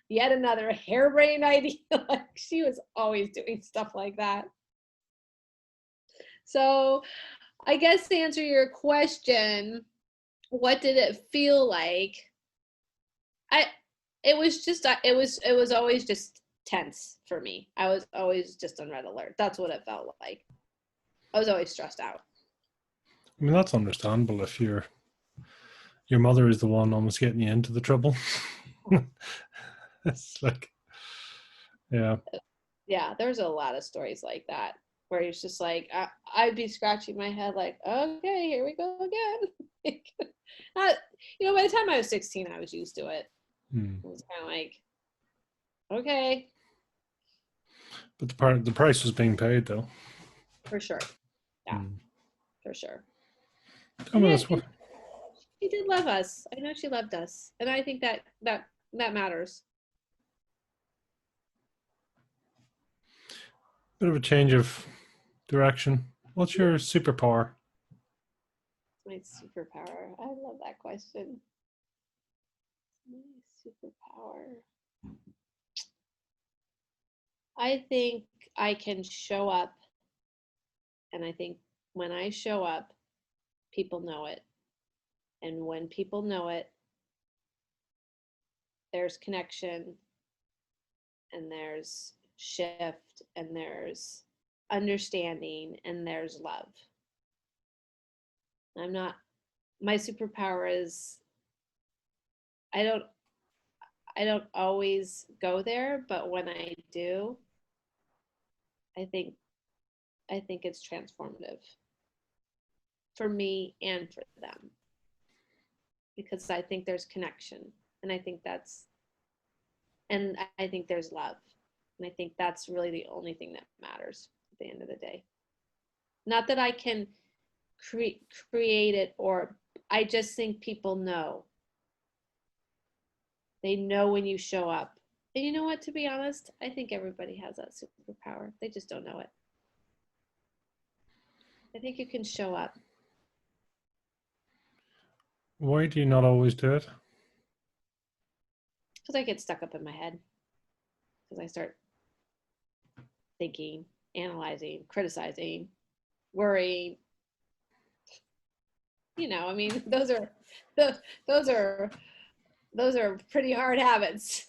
yet another harebrained idea. Like, she was always doing stuff like that. So I guess to answer your question, what did it feel like? It was always just tense for me. I was always just on red alert. That's what it felt like. I was always stressed out. I mean, that's understandable if your mother is the one almost getting you into the trouble. It's like, yeah. Yeah, there's a lot of stories like that where it's just like I'd be scratching my head like, okay, here we go again. You know, by the time I was 16, I was used to it. It was kind of like, okay. But the price was being paid, though. For sure. Yeah, for sure. Tell me this, what? She did love us. I know she loved us. And I think that matters. Bit of a change of direction. What's your superpower? My superpower. I love that question. My superpower. I think I can show up. And I think when I show up, people know it. And when people know it, there's connection and there's shift and there's understanding and there's love. My superpower is I don't always go there, but when I do, I think I think it's transformative for me and for them, because I think there's connection, and I think there's love, and I think that's really the only thing that matters at the end of the day. Not that I can create it, or I just think people know. They know when you show up. And you know what, to be honest, I think everybody has that superpower. They just don't know it. I think you can show up. Why do you not always do it? Because I get stuck up in my head. Because I start thinking, analyzing, criticizing, worrying. You know, I mean, those are pretty hard habits.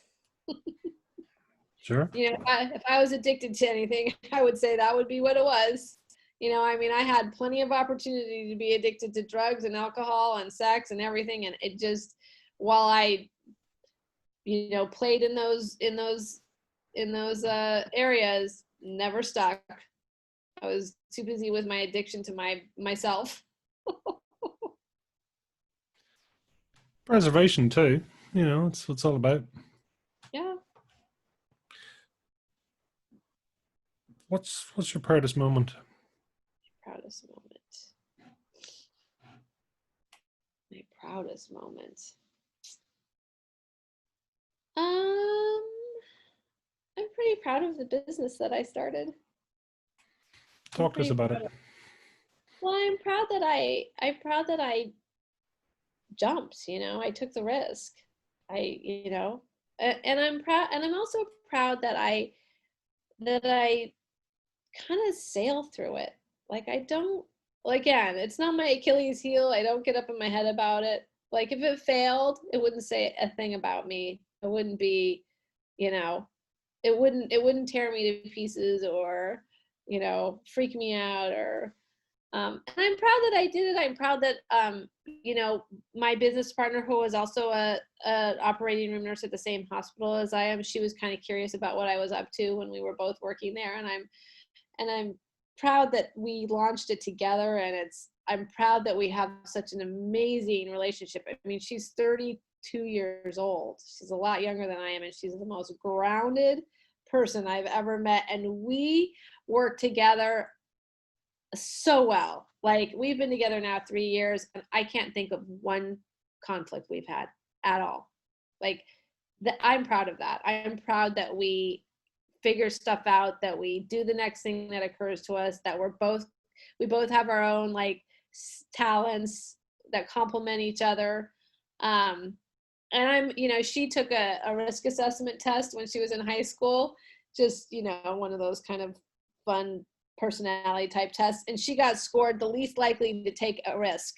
Sure. You know, if I was addicted to anything, I would say that would be what it was. You know, I mean, I had plenty of opportunity to be addicted to drugs and alcohol and sex and everything, and it just, while I, you know, played in those areas, never stuck. I was too busy with my addiction to myself. Preservation too. You know, it's what it's all about. Yeah. What's your proudest moment? Proudest moment. My proudest moment. I'm pretty proud of the business that I started. Talk to us about it. Well, I'm proud that I jumped, you know, I took the risk. You know, and I'm proud, and I'm also proud that I kind of sail through it. Like, I don't, well, again, it's not my Achilles heel. I don't get up in my head about it. Like, if it failed, it wouldn't say a thing about me. It wouldn't be, you know, it wouldn't tear me to pieces, or, you know, freak me out, or and I'm proud that I did it. I'm proud that you know, my business partner, who was also a operating room nurse at the same hospital as I am, she was kind of curious about what I was up to when we were both working there, and I'm proud that we launched it together, and I'm proud that we have such an amazing relationship. I mean, she's 32 years old. She's a lot younger than I am, and she's the most grounded person I've ever met, and we work together so well. Like, we've been together now 3 years, and I can't think of one conflict we've had at all. Like, I'm proud of that. I'm proud that we figure stuff out, that we do the next thing that occurs to us, that we both have our own like talents that complement each other. And you know, she took a risk assessment test when she was in high school, just, you know, one of those kind of fun personality type tests, and she got scored the least likely to take a risk.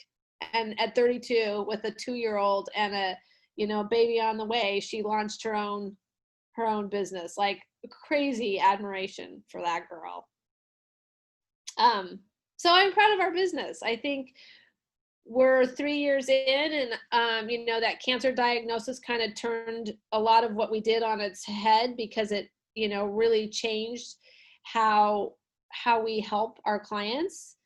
And at 32, with a 2-year-old and a, you know, baby on the way, she launched her own business. Like, crazy admiration for that girl. So I'm proud of our business. I think we're 3 years in, and you know, that cancer diagnosis kind of turned a lot of what we did on its head, because it, you know, really changed how we help our clients.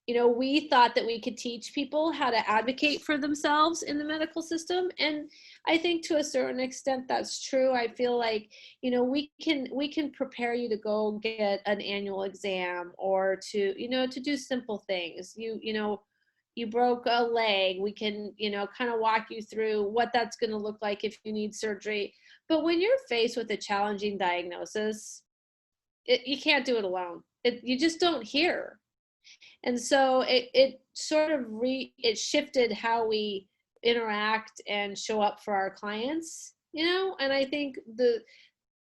You know, we thought that we could teach people how to advocate for themselves in the medical system, and I think to a certain extent that's true. I feel like, you know, we can prepare you to go get an annual exam, or to, you know, to do simple things. You know, you broke a leg, we can, you know, kind of walk you through what that's going to look like if you need surgery. But when you're faced with a challenging diagnosis, you can't do it alone. You just don't hear. And so it sort of it shifted how we interact and show up for our clients, you know. And I think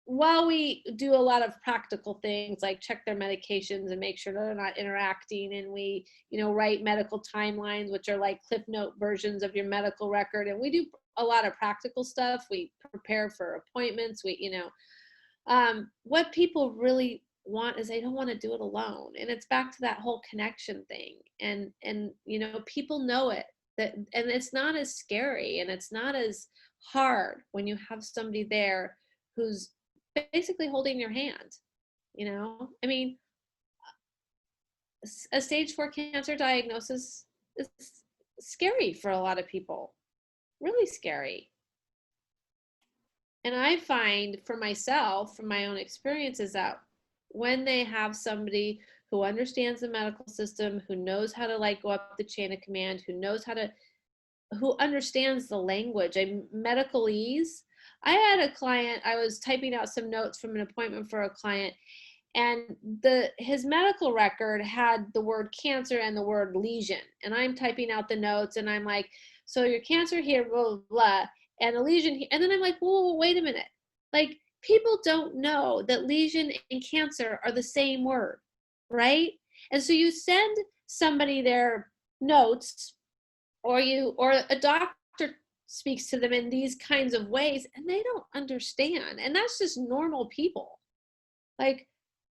while we do a lot of practical things like check their medications and make sure they're not interacting, and we, you know, write medical timelines, which are like cliff note versions of your medical record, and we do a lot of practical stuff. We prepare for appointments. We, you know, what people really want is they don't want to do it alone. And it's back to that whole connection thing. And you know, people know it, that, and it's not as scary, and it's not as hard when you have somebody there who's basically holding your hand. I mean, a stage 4 cancer diagnosis is scary for a lot of people, really scary. And I find for myself, from my own experiences, that when they have somebody who understands the medical system, who knows how to like go up the chain of command, who understands the language and medicalese. I had a client, I was typing out some notes from an appointment for a client, and his medical record had the word cancer and the word lesion. And I'm typing out the notes and I'm like, so your cancer here, blah, blah, blah, and a lesion here. And then I'm like, whoa, wait a minute. Like, people don't know that lesion and cancer are the same word, right? And so you send somebody their notes, or a doctor speaks to them in these kinds of ways, and they don't understand. And that's just normal people. Like,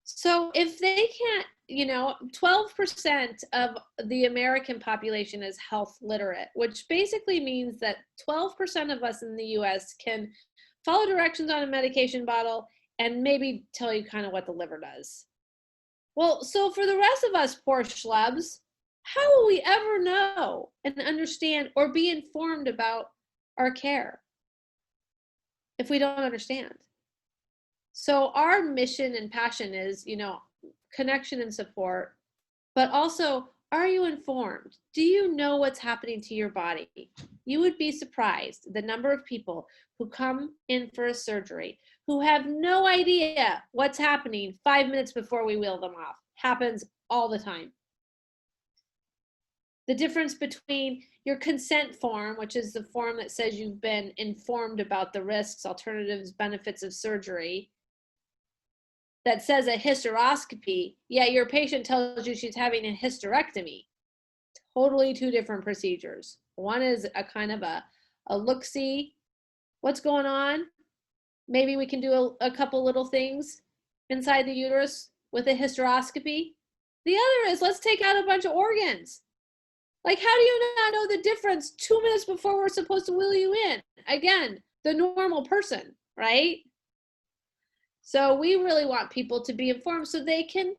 so if they can't, 12% of the American population is health literate, which basically means that 12% of us in the US can follow directions on a medication bottle and maybe tell you kind of what the liver does. Well, so for the rest of us poor schlubs, how will we ever know and understand or be informed about our care if we don't understand? So our mission and passion is, connection and support, but also, are you informed? Do you know what's happening to your body? You would be surprised the number of people who come in for a surgery who have no idea what's happening 5 minutes before we wheel them off. Happens all the time. The difference between your consent form, which is the form that says you've been informed about the risks, alternatives, benefits of surgery, that says a hysteroscopy, yet your patient tells you she's having a hysterectomy. Totally two different procedures. One is a kind of a look-see, what's going on? Maybe we can do a couple little things inside the uterus with a hysteroscopy. The other is, let's take out a bunch of organs. Like, how do you not know the difference 2 minutes before we're supposed to wheel you in? Again, the normal person, right? So we really want people to be informed so they can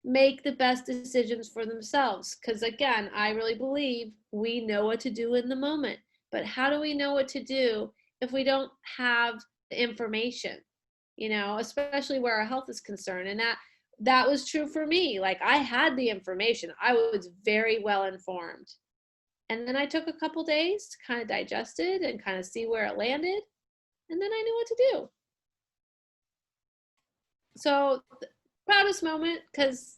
make the best decisions for themselves. Because again, I really believe we know what to do in the moment. But how do we know what to do if we don't have the information, especially where our health is concerned? And that was true for me. Like, I had the information. I was very well informed. And then I took a couple days to kind of digest it and kind of see where it landed. And then I knew what to do. So proudest moment, because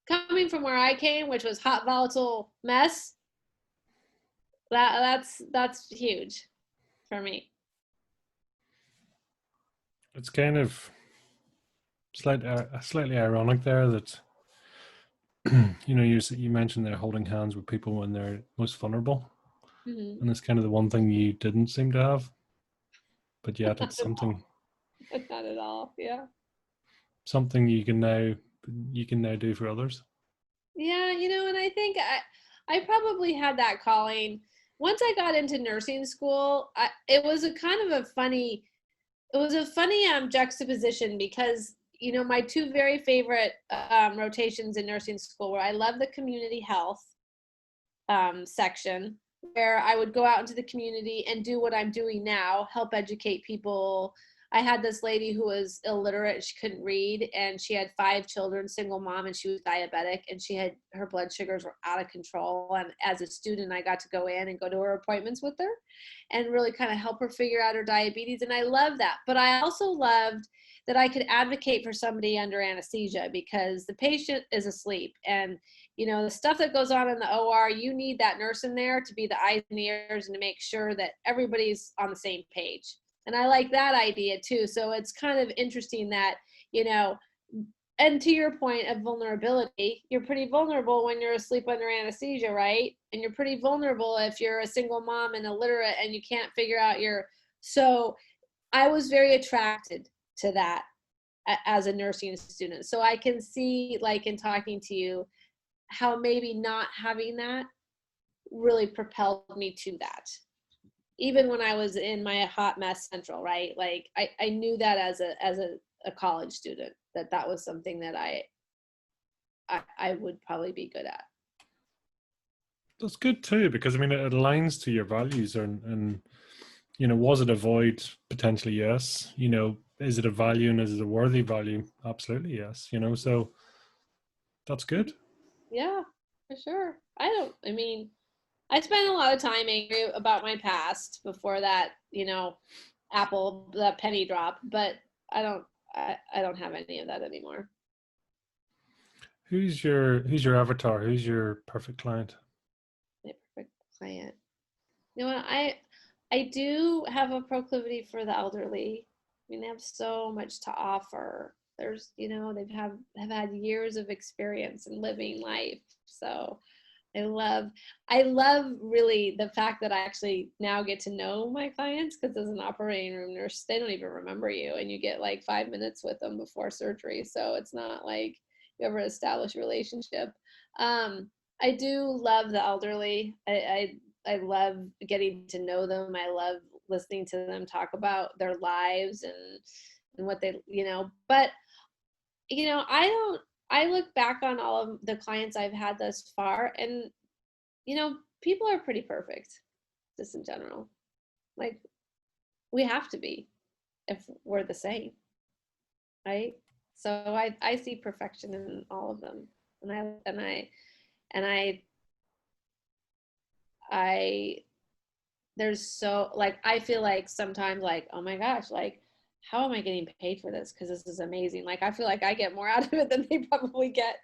coming from where I came, which was hot, volatile mess, that's huge for me. It's kind of slightly ironic there that you mentioned they're holding hands with people when they're most vulnerable, and it's kind of the one thing you didn't seem to have, but yet it's something. Not at all. Yeah. Something you can now do for others. Yeah, and I think I probably had that calling once I got into nursing school. It was a funny juxtaposition, because my two very favorite rotations in nursing school were, I love the community health section, where I would go out into the community and do what I'm doing now, help educate people. I had this lady who was illiterate, she couldn't read, and she had 5 children, single mom, and she was diabetic, and her blood sugars were out of control. And as a student, I got to go in and go to her appointments with her and really kind of help her figure out her diabetes. And I love that. But I also loved that I could advocate for somebody under anesthesia, because the patient is asleep, and the stuff that goes on in the OR, you need that nurse in there to be the eyes and ears and to make sure that everybody's on the same page. And I like that idea too. So it's kind of interesting that, and to your point of vulnerability, you're pretty vulnerable when you're asleep under anesthesia, right? And you're pretty vulnerable if you're a single mom and illiterate and you can't figure out so I was very attracted to that as a nursing student. So I can see, like, in talking to you, how maybe not having that really propelled me to that. Even when I was in my hot mess central, right? Like, I knew that as a college student. that was something that I would probably be good at. That's good too, because I mean it aligns to your values, and was it a void? Potentially yes. Is it a value, and is it a worthy value? Absolutely yes. So that's good. Yeah, for sure. I spent a lot of time angry about my past before that, that penny drop, but I don't have any of that anymore. Who's your avatar? Who's your perfect client? My perfect client. You know what? I do have a proclivity for the elderly. I mean, they have so much to offer. Have had years of experience in living life. So I love really the fact that I actually now get to know my clients, because as an operating room nurse, they don't even remember you, and you get like 5 minutes with them before surgery. So it's not like you ever establish a relationship. I do love the elderly. I love getting to know them. I love listening to them talk about their lives and what they, but I look back on all of the clients I've had thus far, and people are pretty perfect, just in general. Like, we have to be if we're the same, right? So I see perfection in all of them, and I there's so, like, I feel like sometimes, like, oh my gosh, like, how am I getting paid for this? Because this is amazing. Like, I feel like I get more out of it than they probably get,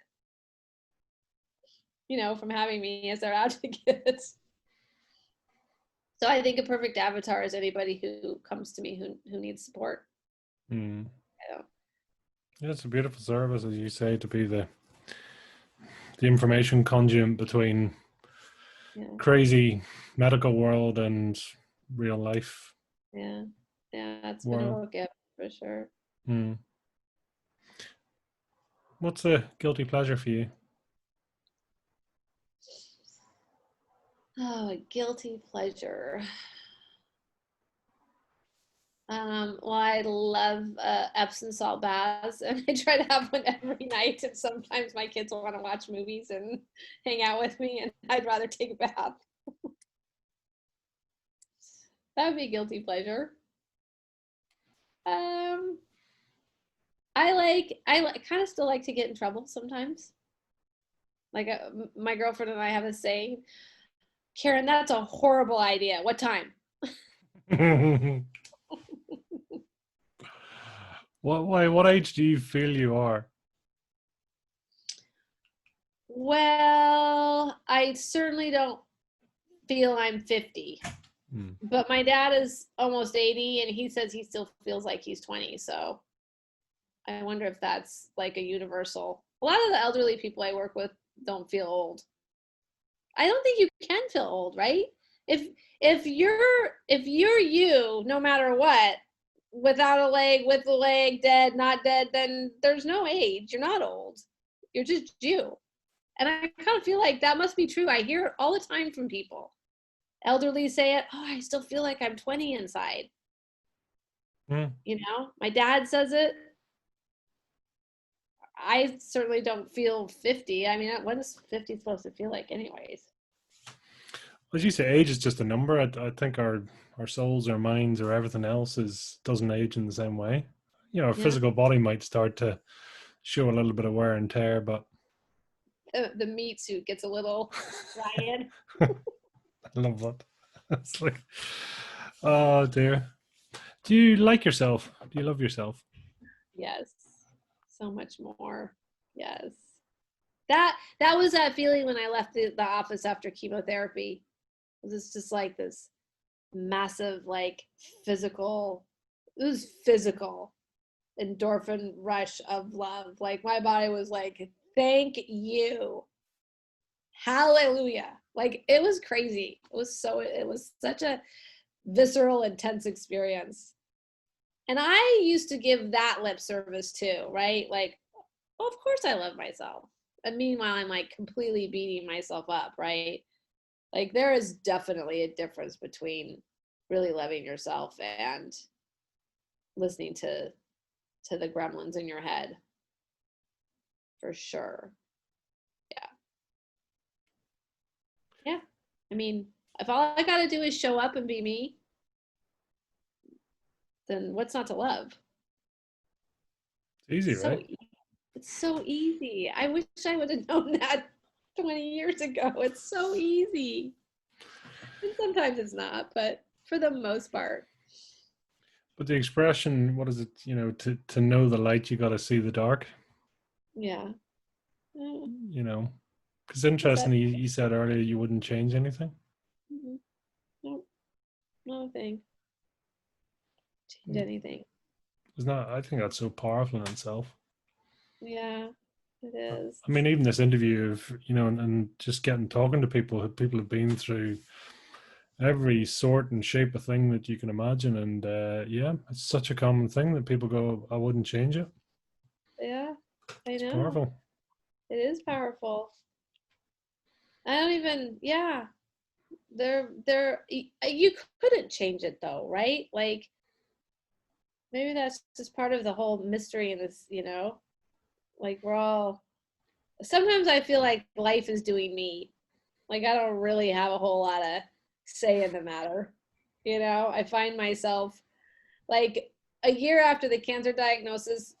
from having me as their advocate. So I think a perfect avatar is anybody who comes to me who needs support. Mm. Yeah. Yeah, it's a beautiful service, as you say, to be the information conduit between Yeah. crazy medical world and real life Yeah. Yeah. It's been a world. real gift for sure. Mm. What's a guilty pleasure for you? Oh, a guilty pleasure. Well, I love Epsom salt baths, and I try to have one every night. And sometimes my kids will want to watch movies and hang out with me, and I'd rather take a bath. That would be a guilty pleasure. Um, I kind of still like to get in trouble sometimes. Like, my girlfriend and I have a saying, Karen, that's a horrible idea. What time? What age do you feel you are? Well, I certainly don't feel I'm 50, Mm. but my dad is almost 80, and he says he still feels like he's 20. So I wonder if that's like a universal. A lot of the elderly people I work with don't feel old. I don't think you can feel old, right? If if you're you, no matter what, without a leg, with a leg, dead, not dead, then there's no age. You're not old. You're just you. And I kind of feel like that must be true. I hear it all the time from people. Elderly say it, oh, I still feel like I'm 20 inside. Mm. My dad says it. I certainly don't feel 50. I mean, what is 50 supposed to feel like anyways? As you say, age is just a number. I think our souls, our minds, or everything else doesn't age in the same way. Our Yeah. physical body might start to show a little bit of wear and tear, but The meat suit gets a little Ryan. I love that. It's like, oh dear. Do you like yourself? Do you love yourself? Yes. So much more. Yes. That was that feeling when I left the office after chemotherapy. It was just like this massive, like, it was physical endorphin rush of love. Like, my body was like, thank you. Hallelujah. Like, it was crazy. It was such a visceral, intense experience. And I used to give that lip service too, right? Like, well, of course I love myself. And meanwhile, I'm like completely beating myself up, right? Like, there is definitely a difference between really loving yourself and listening to the gremlins in your head. for sure. Yeah. I mean, if all I got to do is show up and be me, then what's not to love? It's easy, So right? it's so easy. I wish I would have known that 20 years ago. It's so easy. And sometimes it's not, but for the most part. But the expression, what is it? To know the light, you got to see the dark. Yeah. Mm, You know, because is that? interestingly, you said earlier you wouldn't change anything. Mhm. No, no thing. Change anything. It's not. I think that's so powerful in itself. Yeah, it is. I mean, even this interview of and just getting talking to people who people have been through every sort and shape of thing that you can imagine, and yeah, it's such a common thing that people go, "I wouldn't change it." Yeah, I It's know. powerful. It is powerful. I don't even, yeah. You couldn't change it though, right? Like maybe that's just part of the whole mystery in this, like we're all, sometimes I feel like life is doing me. Like I don't really have a whole lot of say in the matter. I find myself like a year after the cancer diagnosis,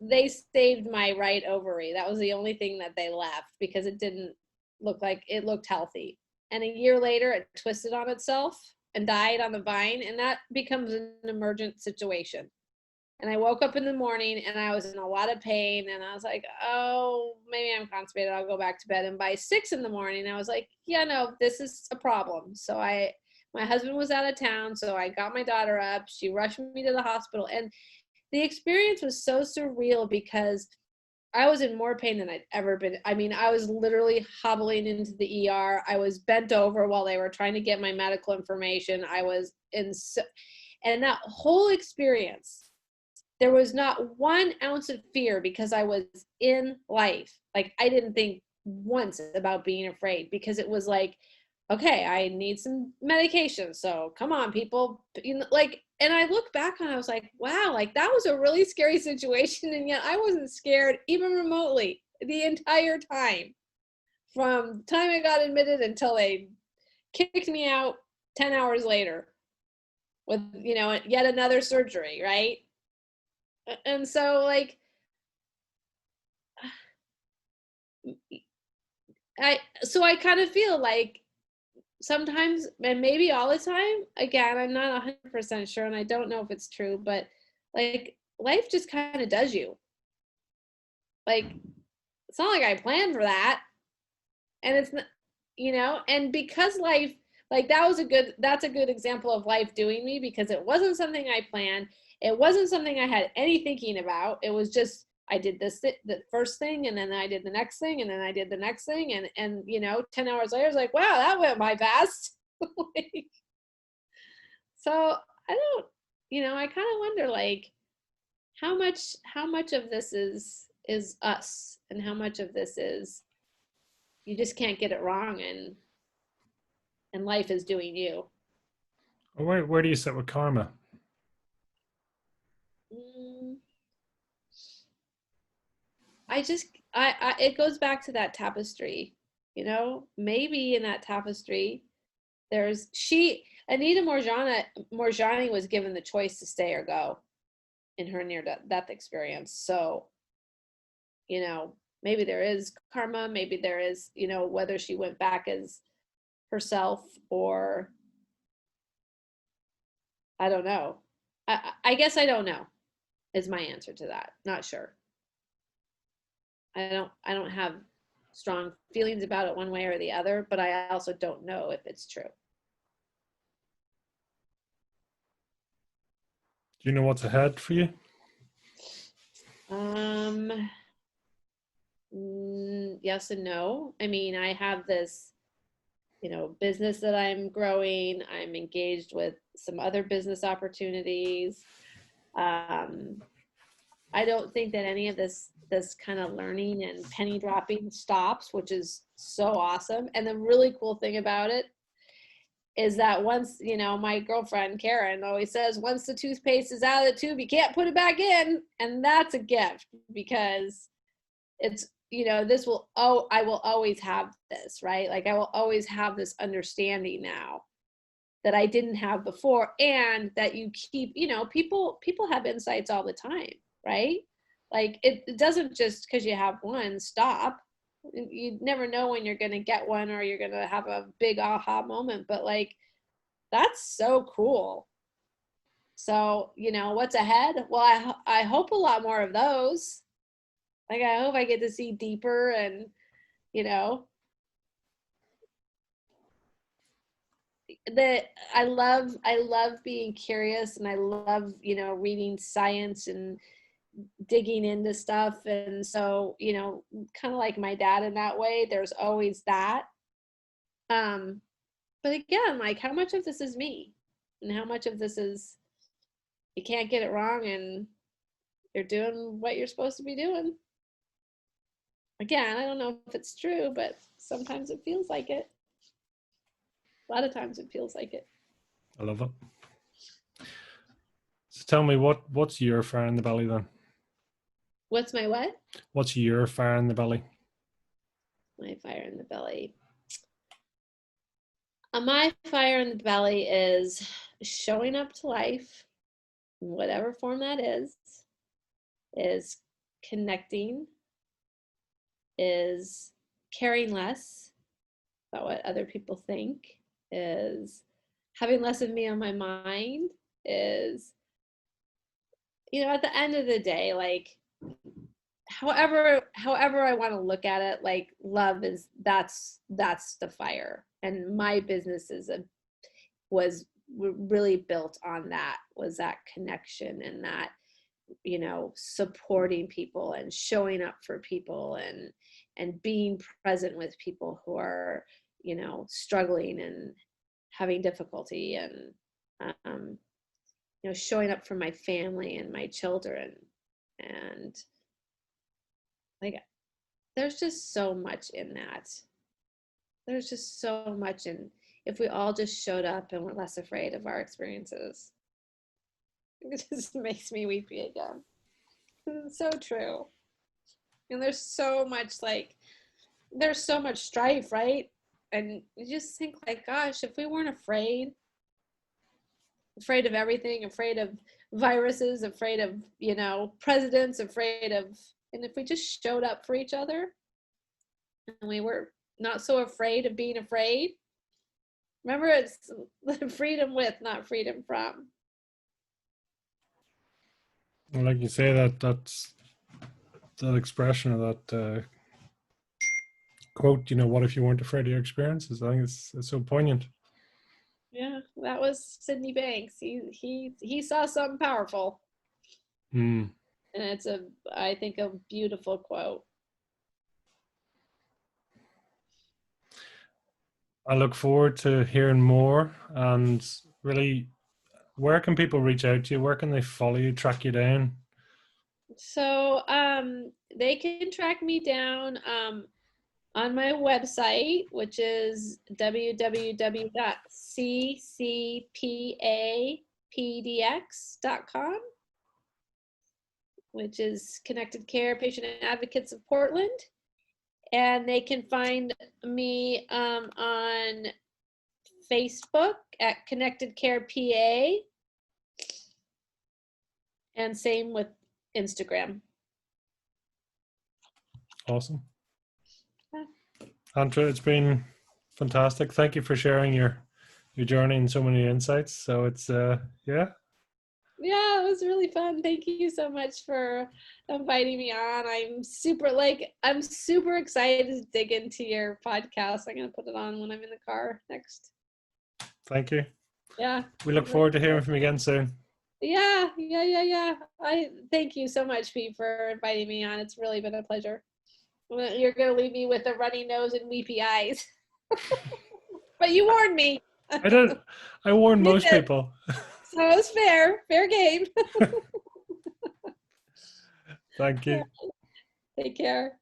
they saved my right ovary. That was the only thing that they left because it didn't look like it looked healthy. And a year later, it twisted on itself and died on the vine. And that becomes an emergent situation. And I woke up in the morning and I was in a lot of pain. And I was like, oh, maybe I'm constipated. I'll go back to bed. And by 6 in the morning, I was like, yeah, no, this is a problem. So my husband was out of town. So I got my daughter up. She rushed me to the hospital. And the experience was so surreal because I was in more pain than I'd ever been. I mean, I was literally hobbling into the ER. I was bent over while they were trying to get my medical information. I was and that whole experience, there was not 1 ounce of fear because I was in life. Like I didn't think once about being afraid because it was like, okay, I need some medication. So come on, people. And I look back and I was like, wow, like that was a really scary situation. And yet I wasn't scared even remotely the entire time from the time I got admitted until they kicked me out 10 hours later with, yet another surgery. Right. And so like, I kind of feel like sometimes, and maybe all the time, again, I'm not 100% sure and I don't know if it's true, but like life just kind of does you. Like it's not like I planned for that. And it's not, and because life, like that's a good example of life doing me because it wasn't something I planned. It wasn't something I had any thinking about. It was just I did the first thing and then I did the next thing and then I did the next thing and 10 hours later I was like, wow, that went by fast. Like, so I don't, I kind of wonder like how much of this is us and how much of this is you just can't get it wrong and life is doing you. Where do you sit with karma? Mm, I it goes back to that tapestry, maybe in that tapestry, there's Anita Morjani was given the choice to stay or go in her near death experience. So, maybe there is karma, maybe there is, whether she went back as herself or I don't know. I guess I don't know is my answer to that. Not sure. I don't have strong feelings about it one way or the other, but I also don't know if it's true. Do you know what's ahead for you? Um, yes and no. I mean, I have this, business that I'm growing. I'm engaged with some other business opportunities. Um, I don't think that any of this kind of learning and penny dropping stops, which is so awesome. And the really cool thing about it is that once, my girlfriend Karen always says, once the toothpaste is out of the tube, you can't put it back in. And that's a gift because it's, I will always have this, right? Like I will always have this understanding now that I didn't have before, and that you keep, people have insights all the time, right? Like it doesn't just because you have one stop. You never know when you're going to get one, or you're going to have a big aha moment, but like, that's so cool. So, what's ahead? Well, I hope a lot more of those. Like, I hope I get to see deeper, and, that I love being curious, and I love, reading science and digging into stuff. And so, kind of like my dad in that way, there's always that. But again, like, how much of this is me, and how much of this is you can't get it wrong, and you're doing what you're supposed to be doing. Again, I don't know if it's true, but sometimes it feels like it. A lot of times it feels like it. I love it. So tell me, what's your fire in the belly then? What's my what? What's your fire in the belly? My fire in the belly. My fire in the belly is showing up to life, whatever form that is connecting, is caring less about what other people think, is having less of me on my mind, is, at the end of the day, like, however I want to look at it, like, love is, that's the fire. And my business was really built on that, was that connection, and that, supporting people and showing up for people, and being present with people who are, struggling and having difficulty, and showing up for my family and my children. And like, there's just so much in that. There's just so much. And if we all just showed up and were less afraid of our experiences, it just makes me weepy again. It's so true. And there's so much strife, right? And you just think, like, gosh, if we weren't afraid of everything, afraid of viruses, afraid of, presidents, and if we just showed up for each other, and we were not so afraid of being afraid. Remember, it's freedom with, not freedom from. Well, like you say, that's that expression, of that quote, what if you weren't afraid of your experiences? I think it's so poignant. Yeah, that was Sydney Banks. He saw something powerful. And it's I think, a beautiful quote. I look forward to hearing more. And really, where can people reach out to you? Where can they follow you, track you down? So they can track me down on my website, which is www.ccpapdx.com, which is Connected Care Patient Advocates of Portland. And they can find me on Facebook at Connected Care PA, and same with Instagram. Awesome. Yeah. Antra, it's been fantastic. Thank you for sharing your journey and so many insights. So it's yeah, it was really fun. Thank you so much for inviting me on. I'm super excited to dig into your podcast. I'm gonna put it on when I'm in the car next. thank you. Yeah, We look forward to hearing from you again soon. Yeah. I thank you so much, Pete, for inviting me on. It's really been a pleasure. You're gonna leave me with a runny nose and weepy eyes. But you warned me. I warned most people. So it's fair game. Thank you. Take care.